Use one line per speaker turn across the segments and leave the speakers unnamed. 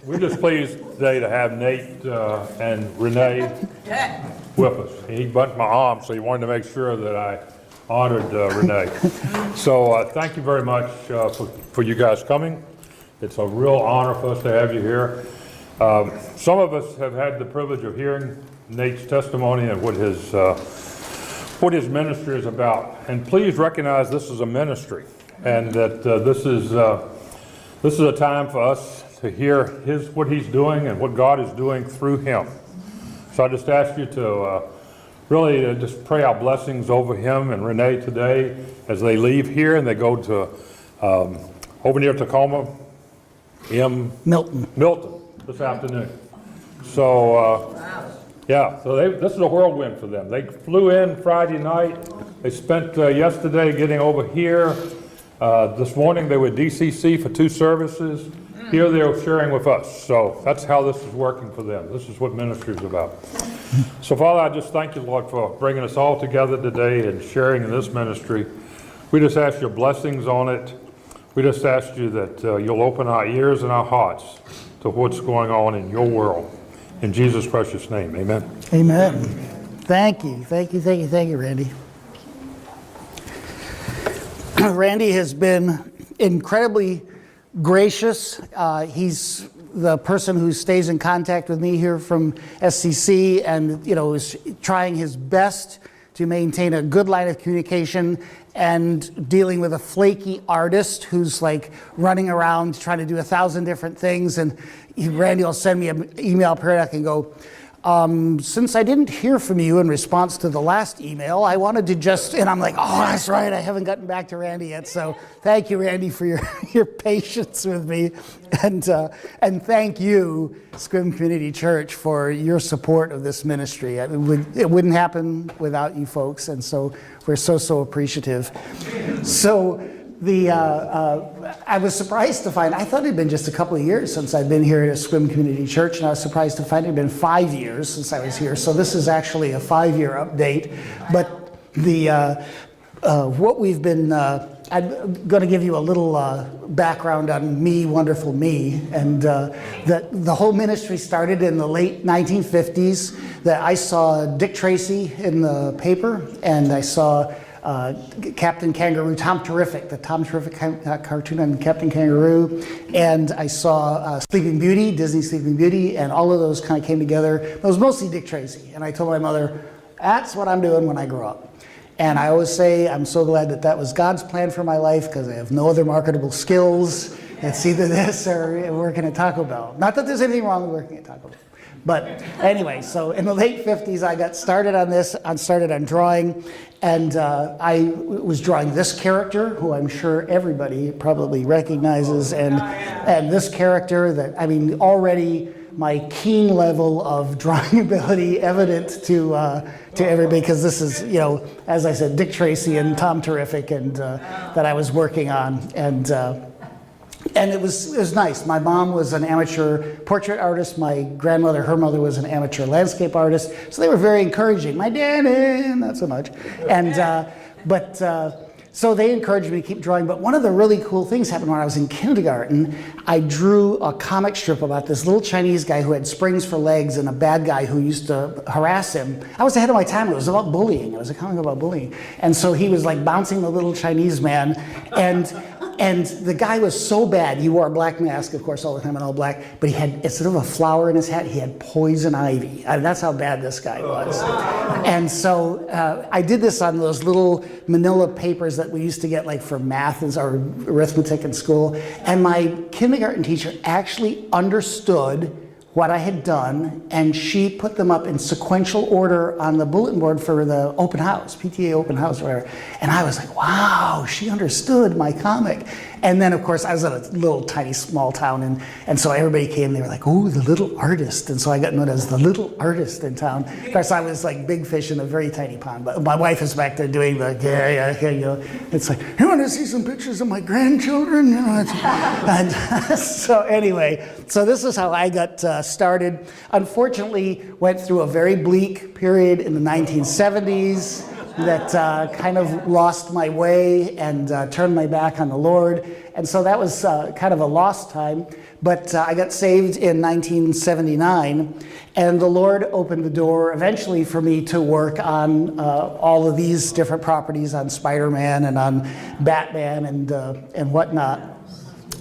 We're just pleased today to have Nate and Renee with us. He bumped my arm, so he wanted to make sure that I honored Renee. So thank you very much for you guys coming. It's a real honor for us to have you here. Some of us have had the privilege of hearing Nate's testimony and what his ministry is about. And please recognize this is a ministry, and that this is a time for us to hear what he's doing and what God is doing through him. So I just ask you to really just pray our blessings over him and Renee today as they leave here and they go to over near Tacoma, Milton this afternoon. So yeah, so this is a whirlwind for them. They flew in Friday night. They spent yesterday getting over here. This morning they were at DCC for 2 services. Here they're sharing with us. So that's how this is working for them. This is what ministry is about. So Father, I just thank you, Lord, for bringing us all together today and sharing in this ministry. We just ask your blessings on it. We just ask you that you'll open our ears and our hearts to what's going on in your world. In Jesus' precious name, amen.
Amen. Thank you, Randy. Randy has been incredibly gracious. He's the person who stays in contact with me here from SCC, and is trying his best to maintain a good line of communication and dealing with a flaky artist who's like running around trying to do 1,000 different things. And Randy will send me an email periodic and go, since I didn't hear from you in response to the last email, I wanted to just, and I'm like, oh, that's right, I haven't gotten back to Randy yet. So thank you, Randy, for your patience with me. And thank you, Sequim Community Church, for your support of this ministry. It wouldn't happen without you folks, and so we're so appreciative. So I was surprised to find, I thought it had been just a couple of years since I'd been here at Sequim Community Church, and I was surprised to find it had been 5 years since I was here. So this is actually a 5-year update. But what we've been, I'm going to give you a little background on me, wonderful me, and the whole ministry started in the late 1950s. That I saw Dick Tracy in the paper, and I saw Captain Kangaroo, Tom Terrific, the Tom Terrific cartoon on Captain Kangaroo, and I saw Sleeping Beauty, Disney Sleeping Beauty, and all of those kind of came together. It was mostly Dick Tracy, and I told my mother, that's what I'm doing when I grow up. And I always say I'm so glad that was God's plan for my life, because I have no other marketable skills. It's either this or working at Taco Bell. Not that there's anything wrong with working at Taco Bell. But anyway, so in the late 50s, I got started on this, started on drawing, and I was drawing this character, who I'm sure everybody probably recognizes, and this character that, I mean, already my keen level of drawing ability evident to everybody, because this is, as I said, Dick Tracy and Tom Terrific, and that I was working on, and it was nice. My mom was an amateur portrait artist. My grandmother, her mother, was an amateur landscape artist. So they were very encouraging. My daddy, not so much. And so they encouraged me to keep drawing. But one of the really cool things happened when I was in kindergarten. I drew a comic strip about this little Chinese guy who had springs for legs and a bad guy who used to harass him. I was ahead of my time. It was about bullying. It was a comic about bullying. And so he was like bouncing the little Chinese man. And the guy was so bad, he wore a black mask, of course, all the time in all black, but he had, instead of a flower in his hat, he had poison ivy. I mean, that's how bad this guy was. And so I did this on those little manila papers that we used to get like for math or arithmetic in school. And my kindergarten teacher actually understood what I had done, and she put them up in sequential order on the bulletin board for the open house, PTA open house, or whatever. And I was like, wow, she understood my comic. And then, of course, I was in a little tiny small town, and so everybody came, they were like, oh, the little artist. And so I got known as the little artist in town. Of course, I was like big fish in a very tiny pond, but my wife is back there doing the, it's like, you want to see some pictures of my grandchildren? And so anyway, so this is how I got started. Unfortunately, went through a very bleak period in the 1970s. that kind of lost my way and turned my back on the Lord. And so that was kind of a lost time. But I got saved in 1979, and the Lord opened the door eventually for me to work on all of these different properties, on Spider-Man and on Batman and whatnot.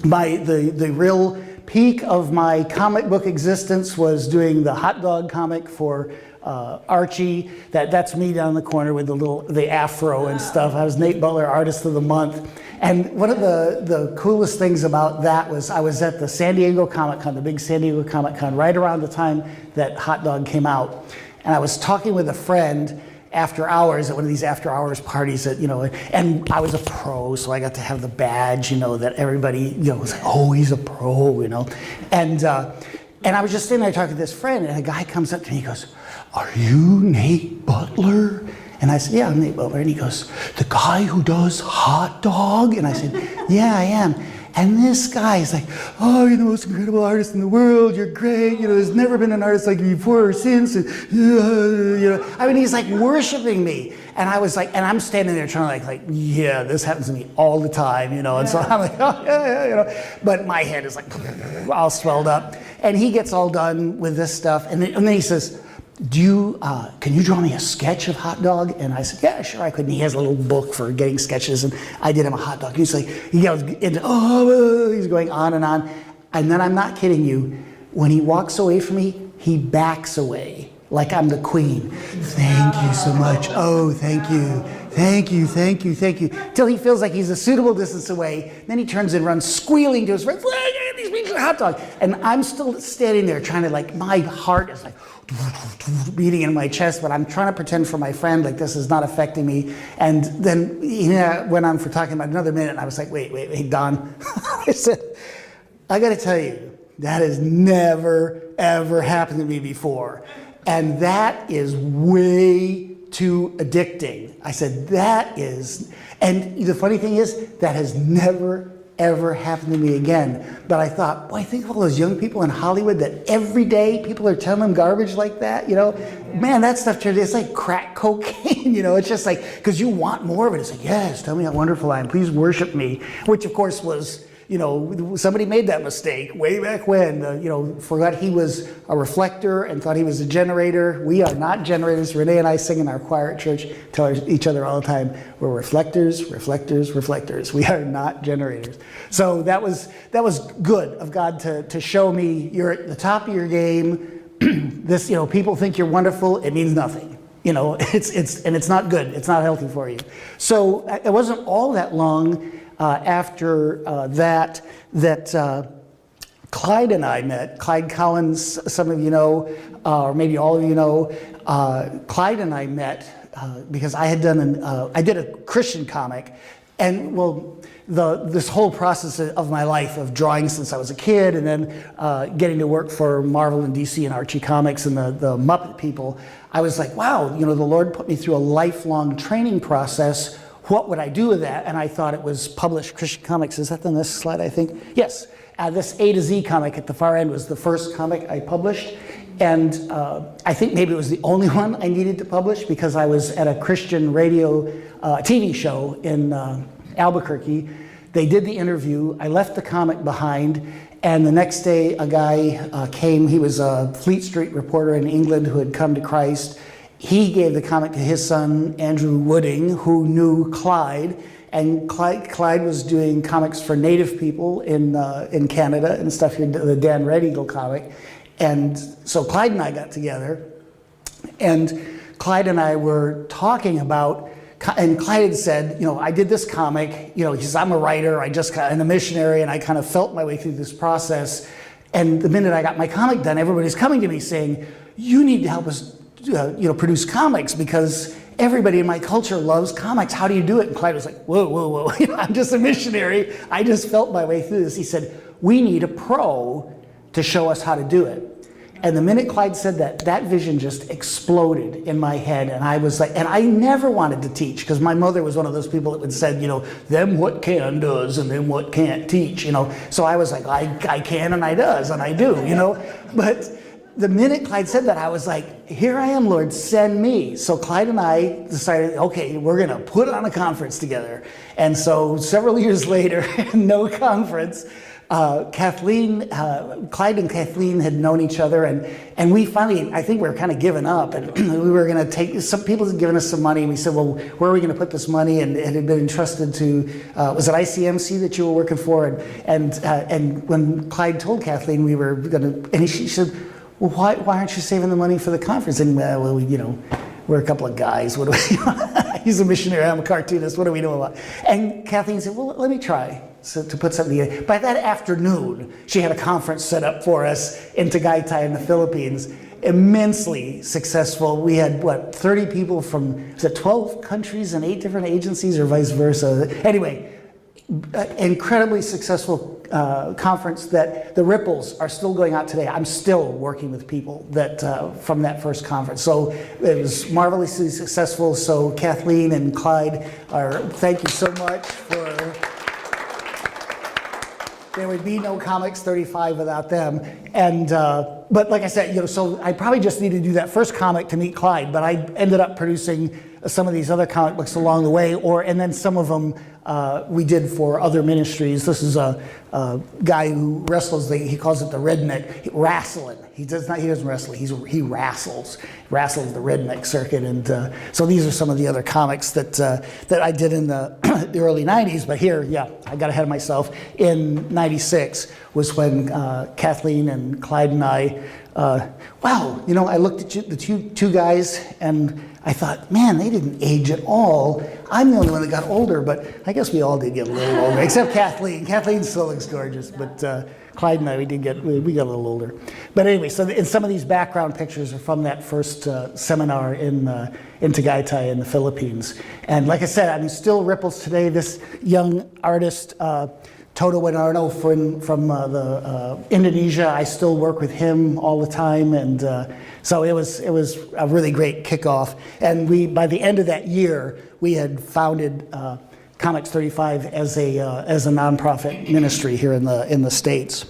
The real peak of my comic book existence was doing the hot dog comic for Archie. That's me down the corner with the afro and stuff. I was Nate Butler Artist of the Month. And one of the coolest things about that was I was at the San Diego Comic Con, the big San Diego Comic Con, right around the time that Hot Dog came out. And I was talking with a friend after hours at one of these after hours parties that, and I was a pro, so I got to have the badge, that everybody, was like, oh, he's a pro, And I was just sitting there talking to this friend, and a guy comes up to me, he goes, "Are you Nate Butler?" And I said, "Yeah, I'm Nate Butler." And he goes, "The guy who does Hot Dog?" And I said, "Yeah, I am." And this guy is like, "Oh, you're the most incredible artist in the world. You're great. There's never been an artist like you before or since." And, I mean, he's like worshiping me. And I was like, and I'm standing there trying to yeah, this happens to me all the time, And so I'm like, oh, yeah. But my head is like all swelled up. And he gets all done with this stuff. And then he says, can you draw me a sketch of Hot Dog? And I said, yeah, sure I could. And he has a little book for getting sketches, and I did him a Hot Dog. He's like, he goes into, he's going on. And then I'm not kidding you, when he walks away from me, he backs away like I'm the queen. "Thank you so much. Oh, thank you. Thank you, thank you, thank you." Till he feels like he's a suitable distance away. Then he turns and runs squealing to his friends, "These pieces of hot dog." And I'm still standing there trying to my heart is beating in my chest, but I'm trying to pretend for my friend like this is not affecting me. And then he went on for talking about another minute, and I was like, wait, Don. I said, "I got to tell you, that has never, ever happened to me before. And that is way too addicting." I said, and the funny thing is, that has never, ever happened to me again. But I thought, boy, think of all those young people in Hollywood that every day people are telling them garbage like that, Man, that stuff, it's like crack cocaine, It's just like, because you want more of it. It's like, yes, tell me how wonderful I am. Please worship me. Which, of course, was... somebody made that mistake way back when, forgot he was a reflector and thought he was a generator. We are not generators. Renee and I sing in our choir at church, tell each other all the time, we're reflectors, reflectors, reflectors. We are not generators. So that was good of God to show me you're at the top of your game. This, people think you're wonderful. It means nothing. It's not good. It's not healthy for you. So it wasn't all that long after that Clyde and I met. Clyde Collins, some of you know, or maybe all of you know. Clyde and I met because I had done I did a Christian comic, and this whole process of my life of drawing since I was a kid, and then getting to work for Marvel and DC and Archie Comics and the Muppet people, I was like, wow, the Lord put me through a lifelong training process. What would I do with that? And I thought it was published Christian Comics. Is that the next slide, I think? Yes. This A to Z comic at the far end was the first comic I published. And I think maybe it was the only one I needed to publish because I was at a Christian radio TV show in Albuquerque. They did the interview. I left the comic behind. And the next day, a guy came. He was a Fleet Street reporter in England who had come to Christ. He gave the comic to his son, Andrew Wooding, who knew Clyde. And Clyde was doing comics for Native people in Canada and stuff, the Dan Red Eagle comic. And so Clyde and I got together. And Clyde and I were talking about, and Clyde had said, I did this comic. He says, I'm a writer. I'm a missionary, and I kind of felt my way through this process. And the minute I got my comic done, everybody's coming to me saying, you need to help us produce comics because everybody in my culture loves comics. How do you do it? And Clyde was like, whoa. I'm just a missionary. I just felt my way through this. He said, we need a pro to show us how to do it. And the minute Clyde said that, that vision just exploded in my head. And I was like, and I never wanted to teach because my mother was one of those people that would said, them what can does and them what can't teach, So I was like, I can and I does and I do, But the minute Clyde said that, I was like, here I am, Lord, send me. So Clyde and I decided, okay, we're going to put on a conference together. And so several years later, no conference, Kathleen, Clyde and Kathleen had known each other, and we finally, I think we were kind of giving up, and we were going to take, some people had given us some money, and we said, well, where are we going to put this money? And it had been entrusted to, was it ICMC that you were working for? And when Clyde told Kathleen we were going to, and she said, well, why aren't you saving the money for the conference? And well, we're a couple of guys. What do we? He's a missionary. I'm a cartoonist. What do we know about? And Kathleen said, well, let me try to put something together. By that afternoon, she had a conference set up for us in Tagaytay in the Philippines. Immensely successful. We had 30 people from 12 countries and 8 different agencies, or vice versa. Anyway, incredibly successful conference that the ripples are still going out today. I'm still working with people that from that first conference. So it was marvelously successful. So Kathleen and Clyde thank you so much for. There would be no COMIX35 without them. And but like I said, so I probably just needed to do that first comic to meet Clyde, but I ended up producing some of these other comic books along the way, and then some of them we did for other ministries. This is a guy who wrestles, he calls it the redneck, wrestling. He doesn't wrestle, he wrestles the redneck circuit. And so these are some of the other comics that I did in the, the early 90s, but here, yeah, I got ahead of myself. In 96 was when Kathleen and Clyde and I, I looked at the two guys and I thought, man, they didn't age at all. I'm the only one that got older, but I guess we all did get a little older, except Kathleen. Kathleen still looks gorgeous, but Clyde and I, we got a little older. But anyway, so some of these background pictures are from that first seminar in Tagaytay in the Philippines. And like I said, I'm still ripples today. This young artist, Toto Winarno from Indonesia, I still work with him all the time, and so it was a really great kickoff. And by the end of that year, we had founded COMIX35 as a nonprofit ministry here in the States.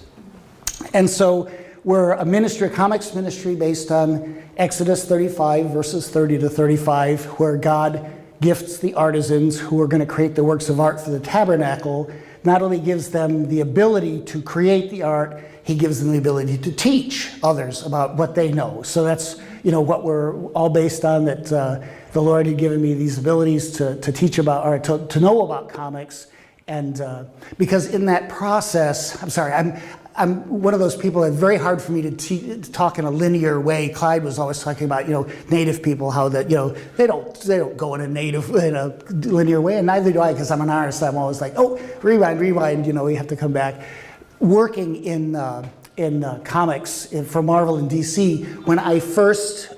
And so we're a comics ministry based on Exodus 35 verses 30 to 35, where God gifts the artisans who are going to create the works of art for the tabernacle. Not only gives them the ability to create the art, he gives them the ability to teach others about what they know. So that's what we're all based on, that the Lord had given me these abilities to teach about art, to know about comics. And because in that process, I'm one of those people that's very hard for me to talk in a linear way. Clyde was always talking about, native people, how that, they don't go in a linear way, and neither do I, because I'm an artist. I'm always like, oh, rewind, we have to come back. Working in comics for Marvel and DC, when I first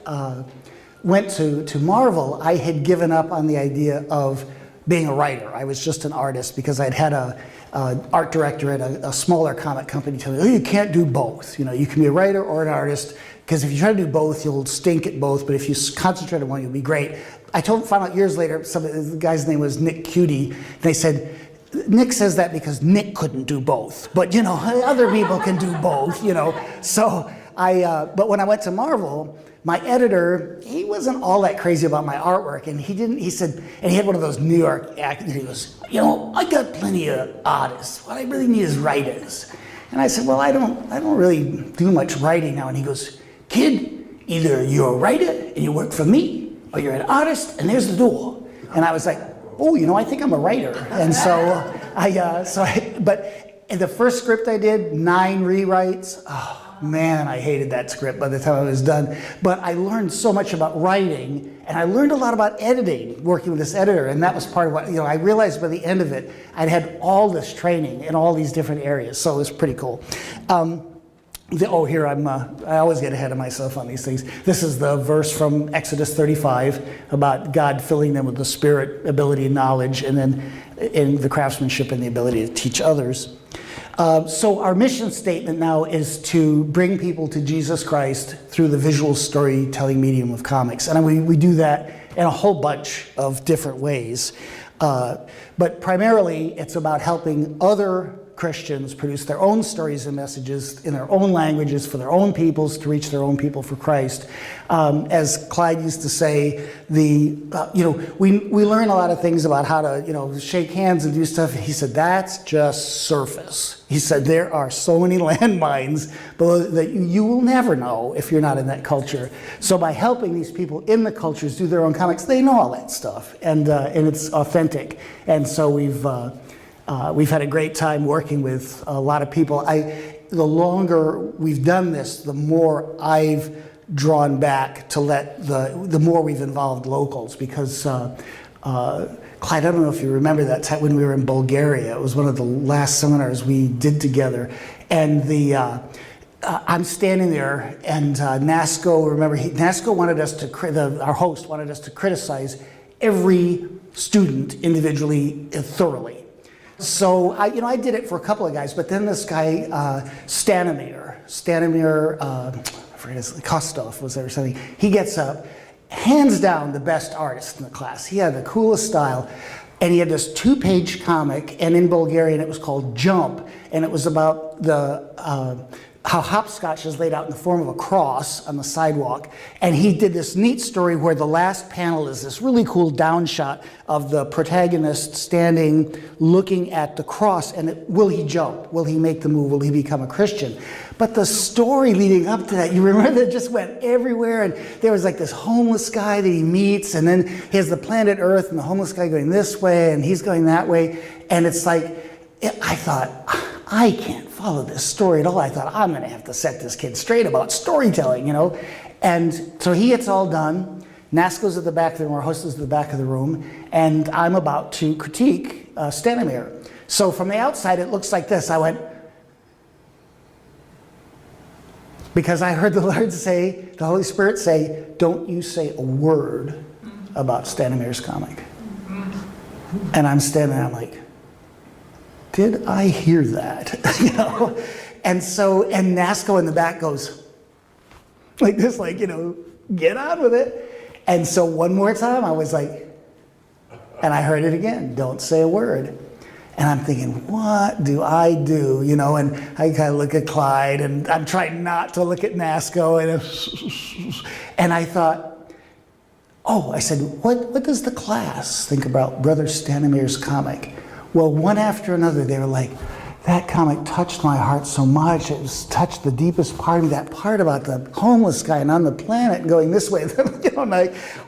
went to Marvel, I had given up on the idea of being a writer. I was just an artist because I'd had a art director at a smaller comic company tell me, oh, you can't do both. You can be a writer or an artist, because if you try to do both, you'll stink at both, but if you concentrate on one, you'll be great. I found out years later, the guy's name was Nick Cutie, and they said, Nick says that because Nick couldn't do both, but other people can do both, So but when I went to Marvel, my editor, he wasn't all that crazy about my artwork, and he said, and he had one of those New York accents, he goes, I got plenty of artists. What I really need is writers. And I said, well, I don't really do much writing now. And he goes, kid, either you're a writer and you work for me, or you're an artist and there's the door. And I was like, oh, I think I'm a writer. And so but in the first script I did, 9 rewrites. Oh, man, I hated that script by the time I was done. But I learned so much about writing, and I learned a lot about editing, working with this editor, and that was part of what, I realized by the end of it, I'd had all this training in all these different areas, so it was pretty cool. Here I always get ahead of myself on these things. This is the verse from Exodus 35 about God filling them with the Spirit, ability, and knowledge, and then in the craftsmanship and the ability to teach others. So our mission statement now is to bring people to Jesus Christ through the visual storytelling medium of comics. And we do that in a whole bunch of different ways. But primarily, it's about helping other Christians produce their own stories and messages in their own languages for their own peoples to reach their own people for Christ. As Clyde used to say, we learn a lot of things about how to, shake hands and do stuff. He said, that's just surface. He said, there are so many landmines below that you will never know if you're not in that culture. So by helping these people in the cultures do their own comics, they know all that stuff, and it's authentic. And so we've had a great time working with a lot of people. The longer we've done this, the more I've drawn back to let the more we've involved locals, because Clyde, I don't know if you remember that time when we were in Bulgaria. It was one of the last seminars we did together, and I'm standing there, and NASCO. Remember, NASCO wanted us to our host wanted us to criticize every student individually thoroughly. So I did it for a couple of guys, but then this guy Stanimir, I forget his Kostov was there or something. He gets up, hands down the best artist in the class. He had the coolest style, and he had this 2-page comic, and in Bulgarian it was called Jump, and it was about how hopscotch is laid out in the form of a cross on the sidewalk. And he did this neat story where the last panel is this really cool down shot of the protagonist standing looking at the cross, and will he jump? Will he make the move? Will he become a Christian? But the story leading up to that, you remember, that just went everywhere, and there was like this homeless guy that he meets, and then he has the planet Earth and the homeless guy going this way and he's going that way, and it's like, I thought, I can't follow this story at all. I thought, I'm going to have to set this kid straight about storytelling, And so he gets all done. NASCO's at the back of the room, our host is at the back of the room, and I'm about to critique Stanimir. So from the outside, it looks like this. I went, because I heard the Lord say, the Holy Spirit say, don't you say a word about Stanimir's comic. And I'm standing there, I'm like, did I hear that? And NASCO in the back goes like this, get on with it. And so one more time I was like, and I heard it again, don't say a word. And I'm thinking, what do I do? And I kind of look at Clyde, and I'm trying not to look at NASCO, and I thought, I said, what does the class think about Brother Stanimir's comic? Well, one after another, they were like, that comic touched my heart so much. It touched the deepest part of me, that part about the homeless guy and on the planet going this way.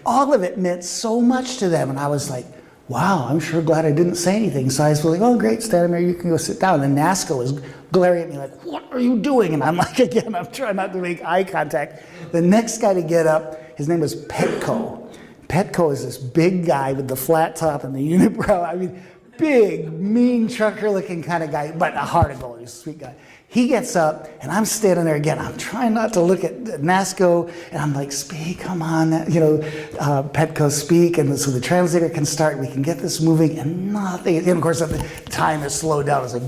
All of it meant so much to them. And I was like, wow, I'm sure glad I didn't say anything. So I was like, oh, great, Stanimir, you can go sit down. And NASCO was glaring at me like, what are you doing? And I'm like, again, I'm trying not to make eye contact. The next guy to get up, his name was Petko. Petko is this big guy with the flat top and the unibrow. I mean, big, mean trucker-looking kind of guy, but a heart of gold. He's a sweet guy. He gets up, and I'm standing there again. I'm trying not to look at NASCO, and I'm like, speak, come on, Petko, speak. And so the translator can start, we can get this moving, and nothing. And of course, at the time it slowed down. It's like,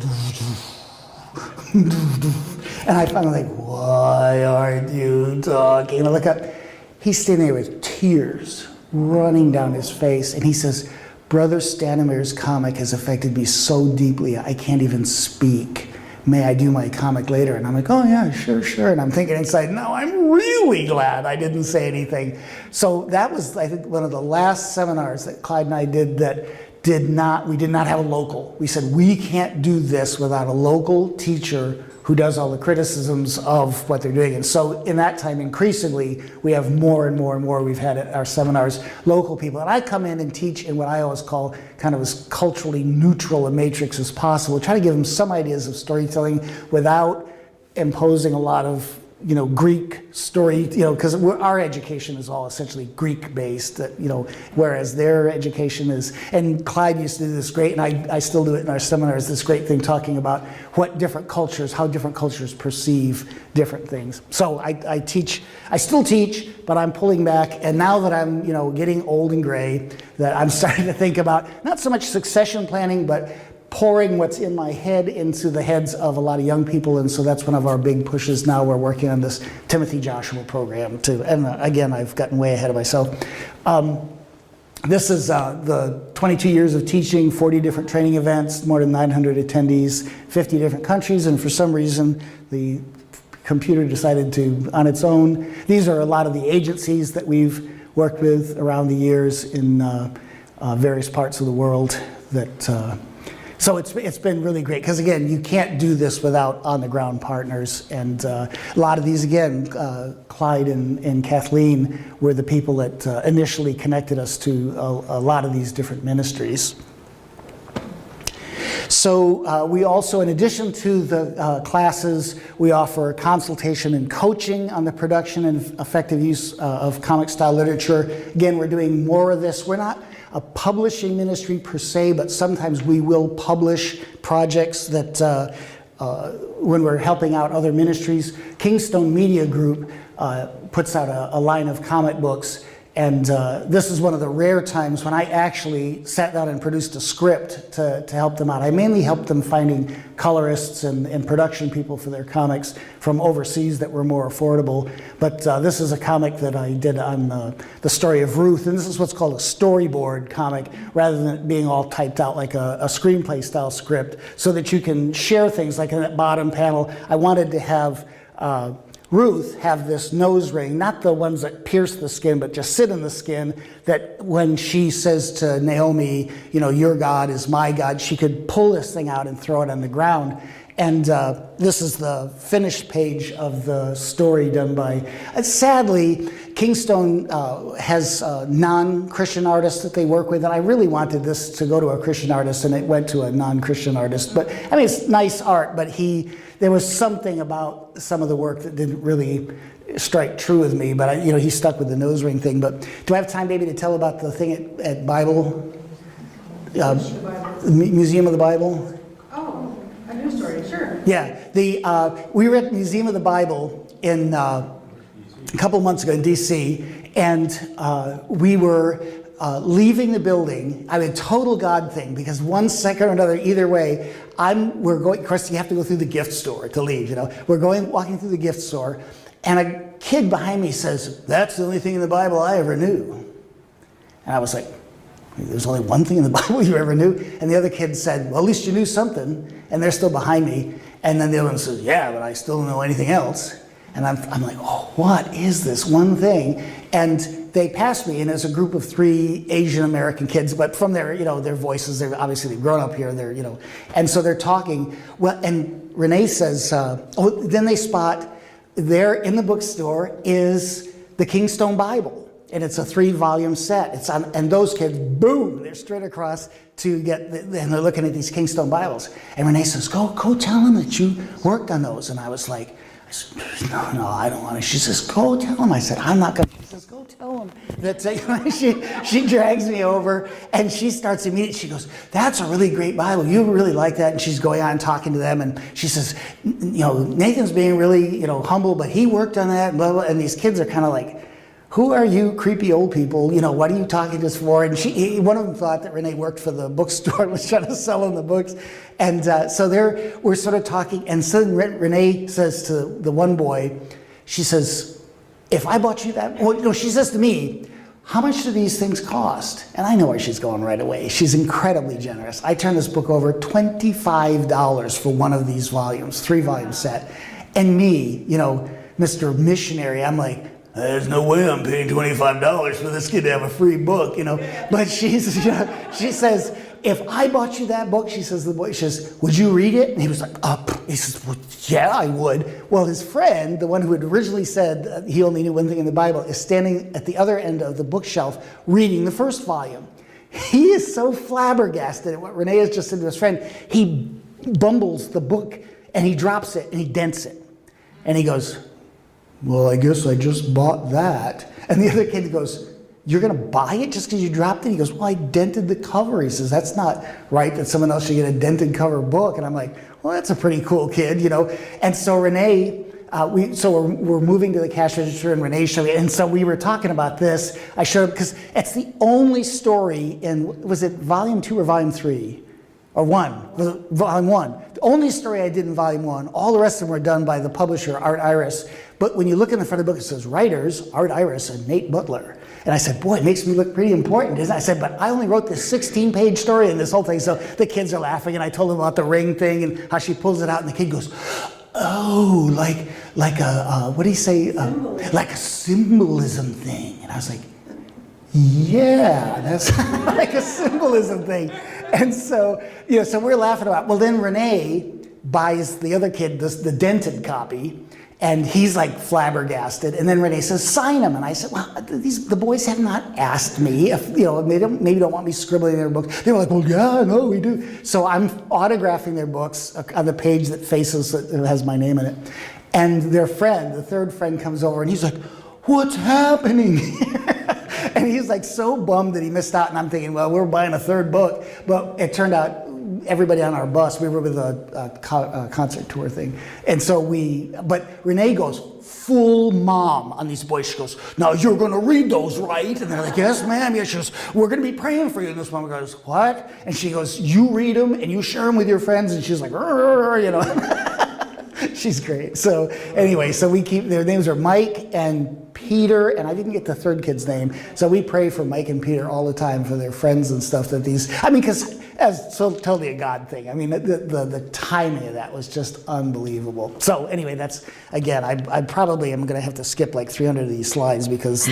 and I finally like, why aren't you talking? And I look up. He's standing there with tears running down his face, and he says, Brother Stanimir's comic has affected me so deeply, I can't even speak. May I do my comic later? And I'm like, oh yeah, sure. And I'm thinking inside, no, I'm really glad I didn't say anything. So that was, I think, one of the last seminars that Clyde and I did that we did not have a local. We said, we can't do this without a local teacher who does all the criticisms of what they're doing. And so in that time, increasingly, we have more and more. We've had at our seminars local people. And I come in and teach in what I always call kind of as culturally neutral a matrix as possible. Try to give them some ideas of storytelling without imposing a lot of Greek story, because our education is all essentially Greek-based, whereas their education is, and Clyde used to do this great, and I still do it in our seminars, this great thing talking about how different cultures perceive different things. So I still teach, but I'm pulling back, and now that I'm, getting old and gray, that I'm starting to think about not so much succession planning, but pouring what's in my head into the heads of a lot of young people, and so that's one of our big pushes now. We're working on this Timothy Joshua program too, and again, I've gotten way ahead of myself. This is the 22 years of teaching, 40 different training events, more than 900 attendees, 50 different countries, and for some reason the computer decided to, on its own. These are a lot of the agencies that we've worked with around the years in various parts of the world. So it's been really great, because again, you can't do this without on-the-ground partners, and a lot of these, again, Clyde and Kathleen were the people that initially connected us to a lot of these different ministries. So we also, in addition to the classes, we offer consultation and coaching on the production and effective use of comic-style literature. Again, we're doing more of this. We're not a publishing ministry per se, but sometimes we will publish projects that when we're helping out other ministries. Kingstone Media Group puts out a line of comic books, and this is one of the rare times when I actually sat down and produced a script to help them out. I mainly helped them finding colorists and production people for their comics from overseas that were more affordable. But this is a comic that I did on the story of Ruth, and this is what's called a storyboard comic, rather than it being all typed out like a screenplay style script, so that you can share things. Like in that bottom panel, I wanted to have Ruth have this nose ring, not the ones that pierce the skin, but just sit in the skin, that when she says to Naomi, you know, your God is my God, she could pull this thing out and throw it on the ground. And this is the finished page of the story done by, sadly, Kingstone has non-Christian artists that they work with, and I really wanted this to go to a Christian artist, and it went to a non-Christian artist. But I mean, it's nice art, but there was something about some of the work that didn't really strike true with me. But he stuck with the nose ring thing. But do I have time maybe to tell about the thing at Bible, Museum of the Bible?
Oh, a news story, sure.
Yeah, we were at the Museum of the Bible in a couple months ago in DC, and we were leaving the building. I mean, total God thing, because one second or another, either way, we're going. Of course, you have to go through the gift store to leave. We're walking through the gift store, and a kid behind me says, "That's the only thing in the Bible I ever knew." And I was like, "There's only one thing in the Bible you ever knew?" And the other kid said, "Well, at least you knew something." And they're still behind me. And then the other one says, "Yeah, but I still don't know anything else." And I'm like, "Oh, what is this one thing?" And they passed me, and it's a group of 3 Asian American kids, but from their voices, they've grown up here, and so they're talking. Well, and Renee says, then they spot there in the bookstore is the Kingstone Bible, and it's a 3-volume set. It's on, and those kids, boom, they're straight across to get, and they're looking at these Kingstone Bibles. And Renee says, go tell them that you worked on those. And I was like, no, I don't want to. She says, go tell them. I said, I'm not going to. She says, go tell them. She drags me over, and she starts immediately. She goes, that's a really great Bible. You really like that. And she's going on talking to them, and she says, Nathan's being really, humble, but he worked on that, and blah, blah. And these kids are kind of like, who are you creepy old people? What are you talking to us for? And one of them thought that Renee worked for the bookstore and was trying to sell them the books. And so we're sort of talking. And suddenly Renee says to the one boy, she says, if I bought you that, she says to me, how much do these things cost? And I know where she's going right away. She's incredibly generous. I turned this book over, $25 for one of these volumes, 3-volume set. And me, Mr. Missionary, I'm like, there's no way I'm paying $25 for this kid to have a free book, But she says, if I bought you that book, she says, would you read it? And he was like, he says, well, yeah, I would. Well, his friend, the one who had originally said he only knew one thing in the Bible, is standing at the other end of the bookshelf reading the first volume. He is so flabbergasted at what Renee has just said to his friend, he bumbles the book and he drops it and he dents it. And he goes, well, I guess I just bought that. And the other kid goes, you're going to buy it just because you dropped it? He goes, well, I dented the cover. He says, that's not right that someone else should get a dented cover book. And I'm like, well, that's a pretty cool kid, And so Renee, we're moving to the cash register, and Renee showed me. And so we were talking about this. I showed, because it's the only story in, was it volume 2 or volume 3? or volume 1. The only story I did in volume 1, all the rest of them were done by the publisher, Art Iris. But when you look in the front of the book, it says writers, Art Iris and Nate Butler. And I said, boy, it makes me look pretty important, doesn't it? I said, but I only wrote this 16-page story in this whole thing. So the kids are laughing, and I told them about the ring thing and how she pulls it out, and the kid goes, oh, like a what do you say? Like a symbolism thing. And I was like, yeah, that's like a symbolism thing. And so, so we're laughing about, well, then Renee buys the other kid the dented copy, and he's like flabbergasted. And then Renee says, sign them. And I said, well, the boys have not asked me if, they maybe don't want me scribbling their books. They were like, well, yeah, no, we do. So I'm autographing their books on the page that has my name in it. And their friend, the third friend, comes over and he's like, what's happening here? And he's like so bummed that he missed out. And I'm thinking, well, we're buying a third book. But it turned out everybody on our bus, we were with a concert tour thing. And so but Renee goes full mom on these boys. She goes, now you're going to read those, right? And they're like, yes, ma'am. Yes, she goes, we're going to be praying for you. And this mom goes, what? And she goes, you read them and you share them with your friends. And she's like, She's great. So anyway, their names are Mike and Peter, and I didn't get the third kid's name. So we pray for Mike and Peter all the time for their friends and stuff because as so totally a God thing. I mean, the timing of that was just unbelievable. So anyway, that's, again, I probably am going to have to skip like 300 of these slides because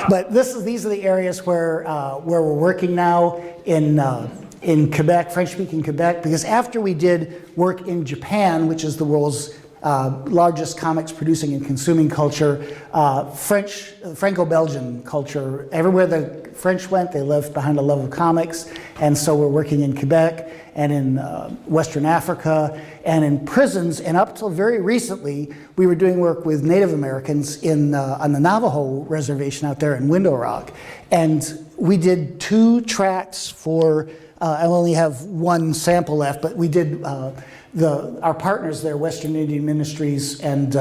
but these are the areas where we're working now in Quebec, French-speaking Quebec, because after we did work in Japan, which is the world's largest comics producing and consuming culture, Franco-Belgian culture, everywhere the French went, they left behind a love of comics, and so we're working in Quebec and in Western Africa and in prisons, and up till very recently, we were doing work with Native Americans on the Navajo reservation out there in Window Rock, and we did 2 tracks for I only have 1 sample left, but we did, our partners there, Western Indian Ministries and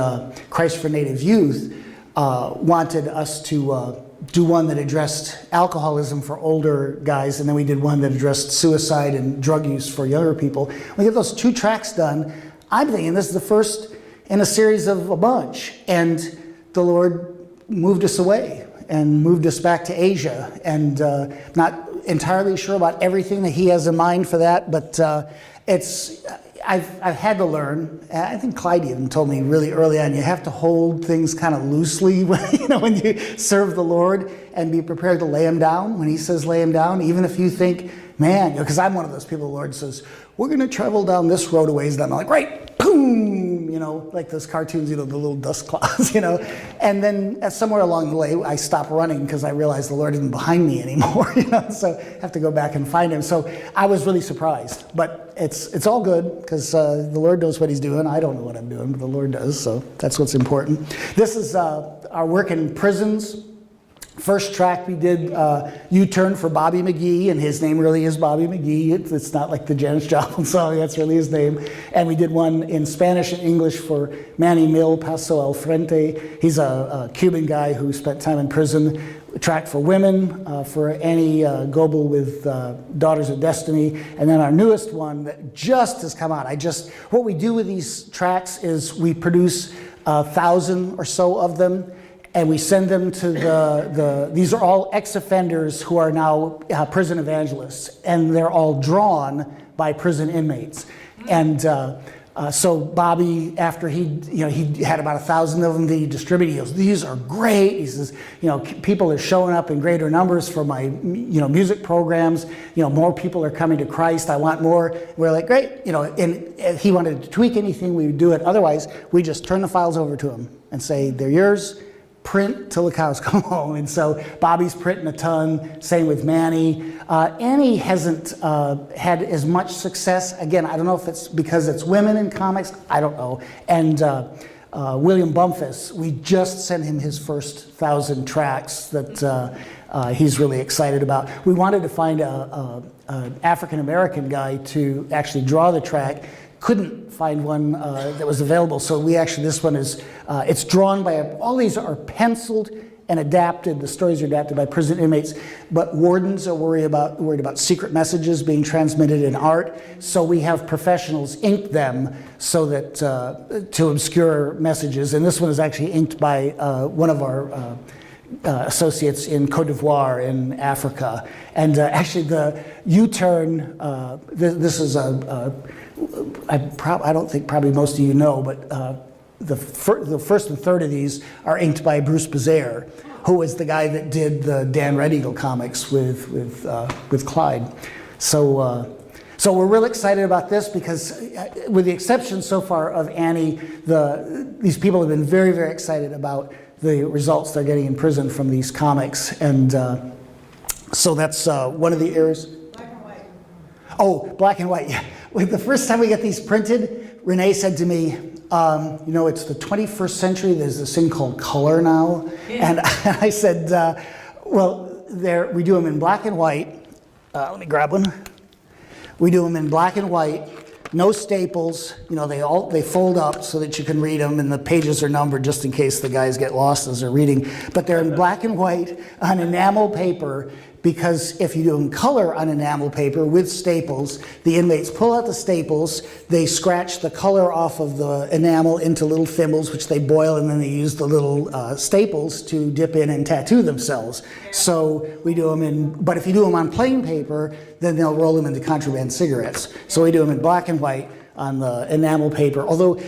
Christ for Native Youth, wanted us to do one that addressed alcoholism for older guys, and then we did one that addressed suicide and drug use for younger people. We get those 2 tracks done. I'm thinking this is the first in a series of a bunch, and the Lord moved us away and moved us back to Asia, and not entirely sure about everything that he has in mind for that, but I've had to learn. I think Clyde even told me really early on, you have to hold things kind of loosely when you serve the Lord, and be prepared to lay him down when he says lay him down, even if you think, man, because I'm one of those people the Lord says, we're going to travel down this road a ways, and I'm like, right, boom, like those cartoons, the little dust clouds, and then somewhere along the way, I stopped running because I realized the Lord isn't behind me anymore, so I have to go back and find him. So I was really surprised, but it's all good because the Lord knows what he's doing. I don't know what I'm doing, but the Lord does, so that's what's important. This is our work in prisons. First track we did U-Turn for Bobby McGee, and his name really is Bobby McGee. It's not like the Janis Joplin song, that's really his name. And we did one in Spanish and English for Manny Mil Paso al Frente. He's a Cuban guy who spent time in prison. A track for women, for Annie Goebel with Daughters of Destiny. And then our newest one that just has come out. What we do with these tracks is we produce 1,000 or so of them, and we send them to these are all ex-offenders who are now prison evangelists, and they're all drawn by prison inmates. And so Bobby, after he had about 1,000 of them that he distributed, he goes, these are great. He says, people are showing up in greater numbers for my, music programs. More people are coming to Christ. I want more. We're like, great. And if he wanted to tweak anything, we would do it. Otherwise, we just turn the files over to him and say, they're yours. Print till the cows come home. And so Bobby's printing a ton, same with Manny. Annie hasn't had as much success. Again, I don't know if it's because it's women in comics, I don't know. And William Bumpus, we just sent him his first 1,000 tracks that he's really excited about. We wanted to find an African-American guy to actually draw the track. Couldn't find one that was available, so this one is, it's drawn by, all these are penciled and adapted. The stories are adapted by prison inmates, but wardens are worried about secret messages being transmitted in art. So we have professionals ink them so that to obscure messages. And this one is actually inked by one of our associates in Cote d'Ivoire in Africa. And actually the U-turn, this is I don't think probably most of you know, but the first and third of these are inked by Bruce Bazare, who was the guy that did the Dan Red Eagle comics with Clyde. So we're really excited about this because, with the exception so far of Annie, these people have been very, very excited about the results they're getting in prison from these comics, and so that's one of the areas.
Black and white.
Oh, black and white. Yeah. The first time we got these printed, Renee said to me, it's the 21st century, there's this thing called color now. Yeah. And I said, we do them in black and white. Let me grab one. We do them in black and white, no staples. They fold up so that you can read them, and the pages are numbered just in case the guys get lost as they're reading. But they're in black and white on enamel paper, because if you do them color on enamel paper with staples, the inmates pull out the staples, they scratch the color off of the enamel into little thimbles, which they boil, and then they use the little staples to dip in and tattoo themselves. So we do them but if you do them on plain paper, then they'll roll them into contraband cigarettes. So we do them in black and white on the enamel paper. Although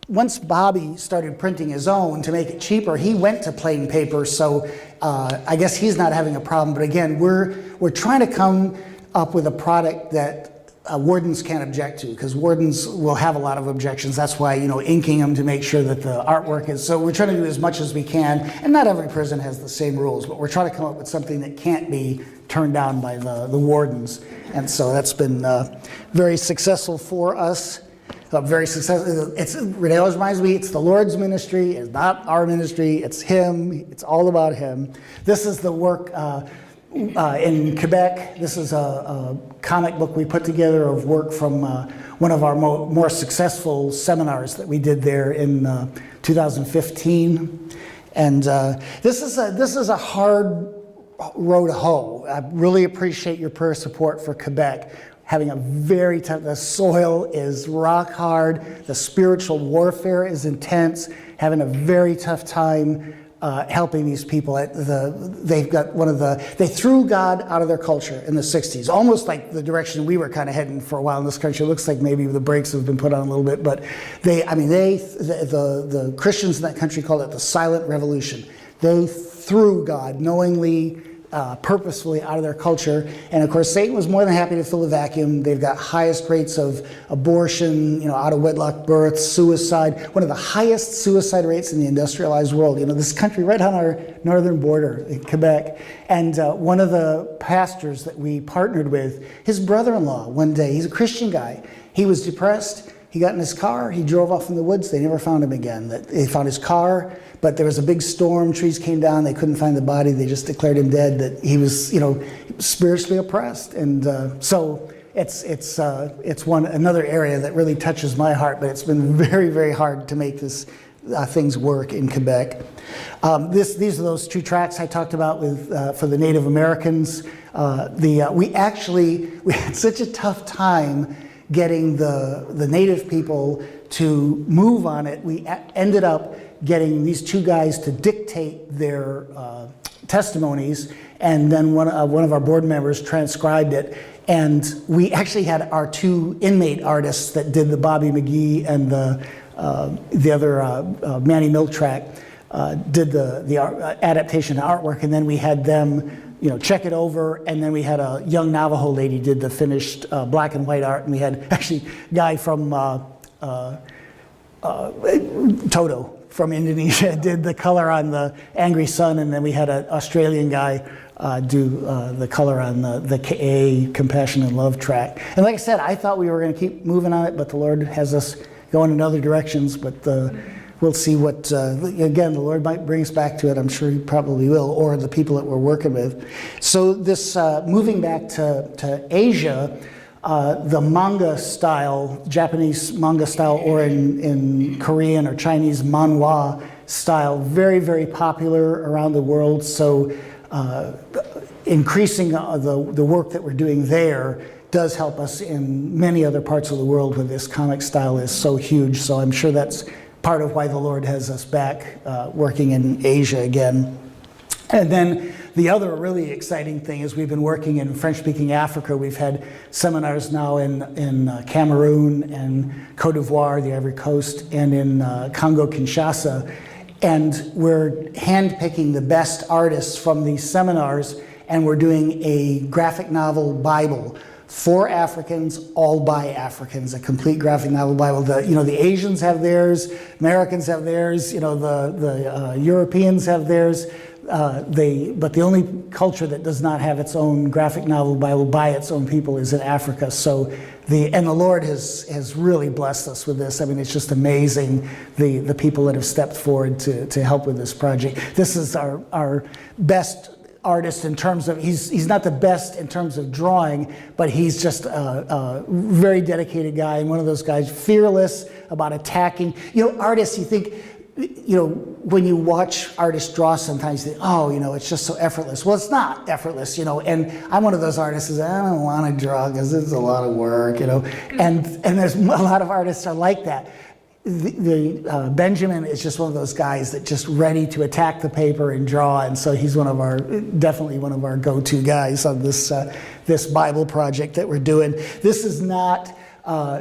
once Bobby started printing his own to make it cheaper, he went to plain paper, so I guess he's not having a problem. But again, we're trying to come up with a product that wardens can't object to, because wardens will have a lot of objections. That's why, inking them to make sure that the artwork is, so we're trying to do as much as we can, and not every prison has the same rules, but we're trying to come up with something that can't be turned down by the wardens. And so that's been very successful for us. Very successful. Renee always reminds me, it's the Lord's ministry, it's not our ministry, it's Him, it's all about Him. This is the work in Quebec. This is a comic book we put together of work from one of our more successful seminars that we did there in 2015. And this is a hard row to hoe. I really appreciate your prayer support for Quebec. Having a very tough, the soil is rock hard, the spiritual warfare is intense, having a very tough time helping these people. They threw God out of their culture in the 60s, almost like the direction we were kind of heading for a while in this country. It looks like maybe the brakes have been put on a little bit, but the Christians in that country called it the silent revolution. They threw God knowingly, purposefully out of their culture, and of course Satan was more than happy to fill the vacuum. They've got highest rates of abortion, out of wedlock births, suicide, one of the highest suicide rates in the industrialized world. This country right on our northern border in Quebec. And one of the pastors that we partnered with, his brother-in-law, one day, he's a Christian guy, he was depressed. He got in his car, he drove off in the woods, they never found him again. They found his car, but there was a big storm, trees came down, they couldn't find the body, they just declared him dead, that he was, spiritually oppressed. And so it's another area that really touches my heart, but it's been very, very hard to make things work in Quebec. These are those 2 tracks I talked about for the Native Americans. We had such a tough time getting the Native people to move on it. We ended up getting these 2 guys to dictate their testimonies, and then one of our board members transcribed it. And we actually had our 2 inmate artists that did the Bobby McGee and the other Manny Miltrack did the adaptation artwork, and then we had them check it over, and then we had a young Navajo lady did the finished black and white art, and we had actually a guy from Toto from Indonesia did the color on the Angry Sun, and then we had an Australian guy do the color on the KA Compassion and Love track. And like I said, I thought we were going to keep moving on it, but the Lord has us going in other directions, but we'll see what, again, the Lord might bring us back to it. I'm sure He probably will, or the people that we're working with. So this, moving back to Asia, the manga style, Japanese manga style, or in Korean or Chinese manhwa style, very, very popular around the world. So increasing the work that we're doing there does help us in many other parts of the world where this comic style is so huge. So I'm sure that's part of why the Lord has us back working in Asia again. And then the other really exciting thing is we've been working in French-speaking Africa. We've had seminars now in Cameroon and Cote d'Ivoire, the Ivory Coast, and in Congo-Kinshasa. And we're handpicking the best artists from these seminars, and we're doing a graphic novel Bible for Africans, all by Africans, a complete graphic novel Bible. The Asians have theirs, Americans have theirs, the Europeans have theirs. But the only culture that does not have its own graphic novel Bible by its own people is in Africa. So the Lord has really blessed us with this. I mean, it's just amazing the people that have stepped forward to help with this project. This is our best artist in terms of, he's not the best in terms of drawing, but he's just a very dedicated guy, and one of those guys, fearless about attacking. Artists, you think, when you watch artists draw, sometimes you think, it's just so effortless. Well, it's not effortless, and I'm one of those artists who I don't want to draw because it's a lot of work, and there's a lot of artists are like that. Benjamin is just one of those guys that just ready to attack the paper and draw, and so he's definitely one of our go-to guys on this Bible project that we're doing. This is not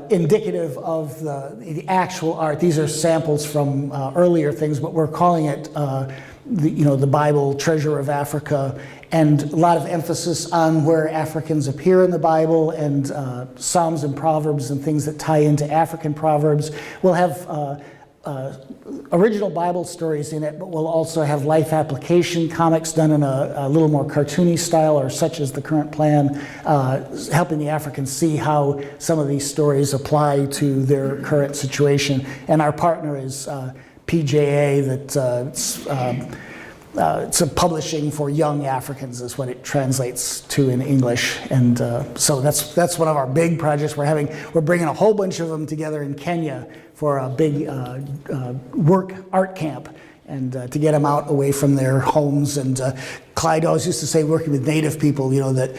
indicative of the actual art. These are samples from earlier things, but we're calling it the Bible Treasure of Africa, and a lot of emphasis on where Africans appear in the Bible, and Psalms and Proverbs and things that tie into African proverbs. We'll have original Bible stories in it, but we'll also have life application comics done in a little more cartoony style, or such is the current plan, helping the Africans see how some of these stories apply to their current situation. And our partner is PJA, it's a publishing for young Africans is what it translates to in English. And so that's one of our big projects we're bringing a whole bunch of them together in Kenya for a big art camp, and to get them out away from their homes. And Clyde always used to say, working with Native people, that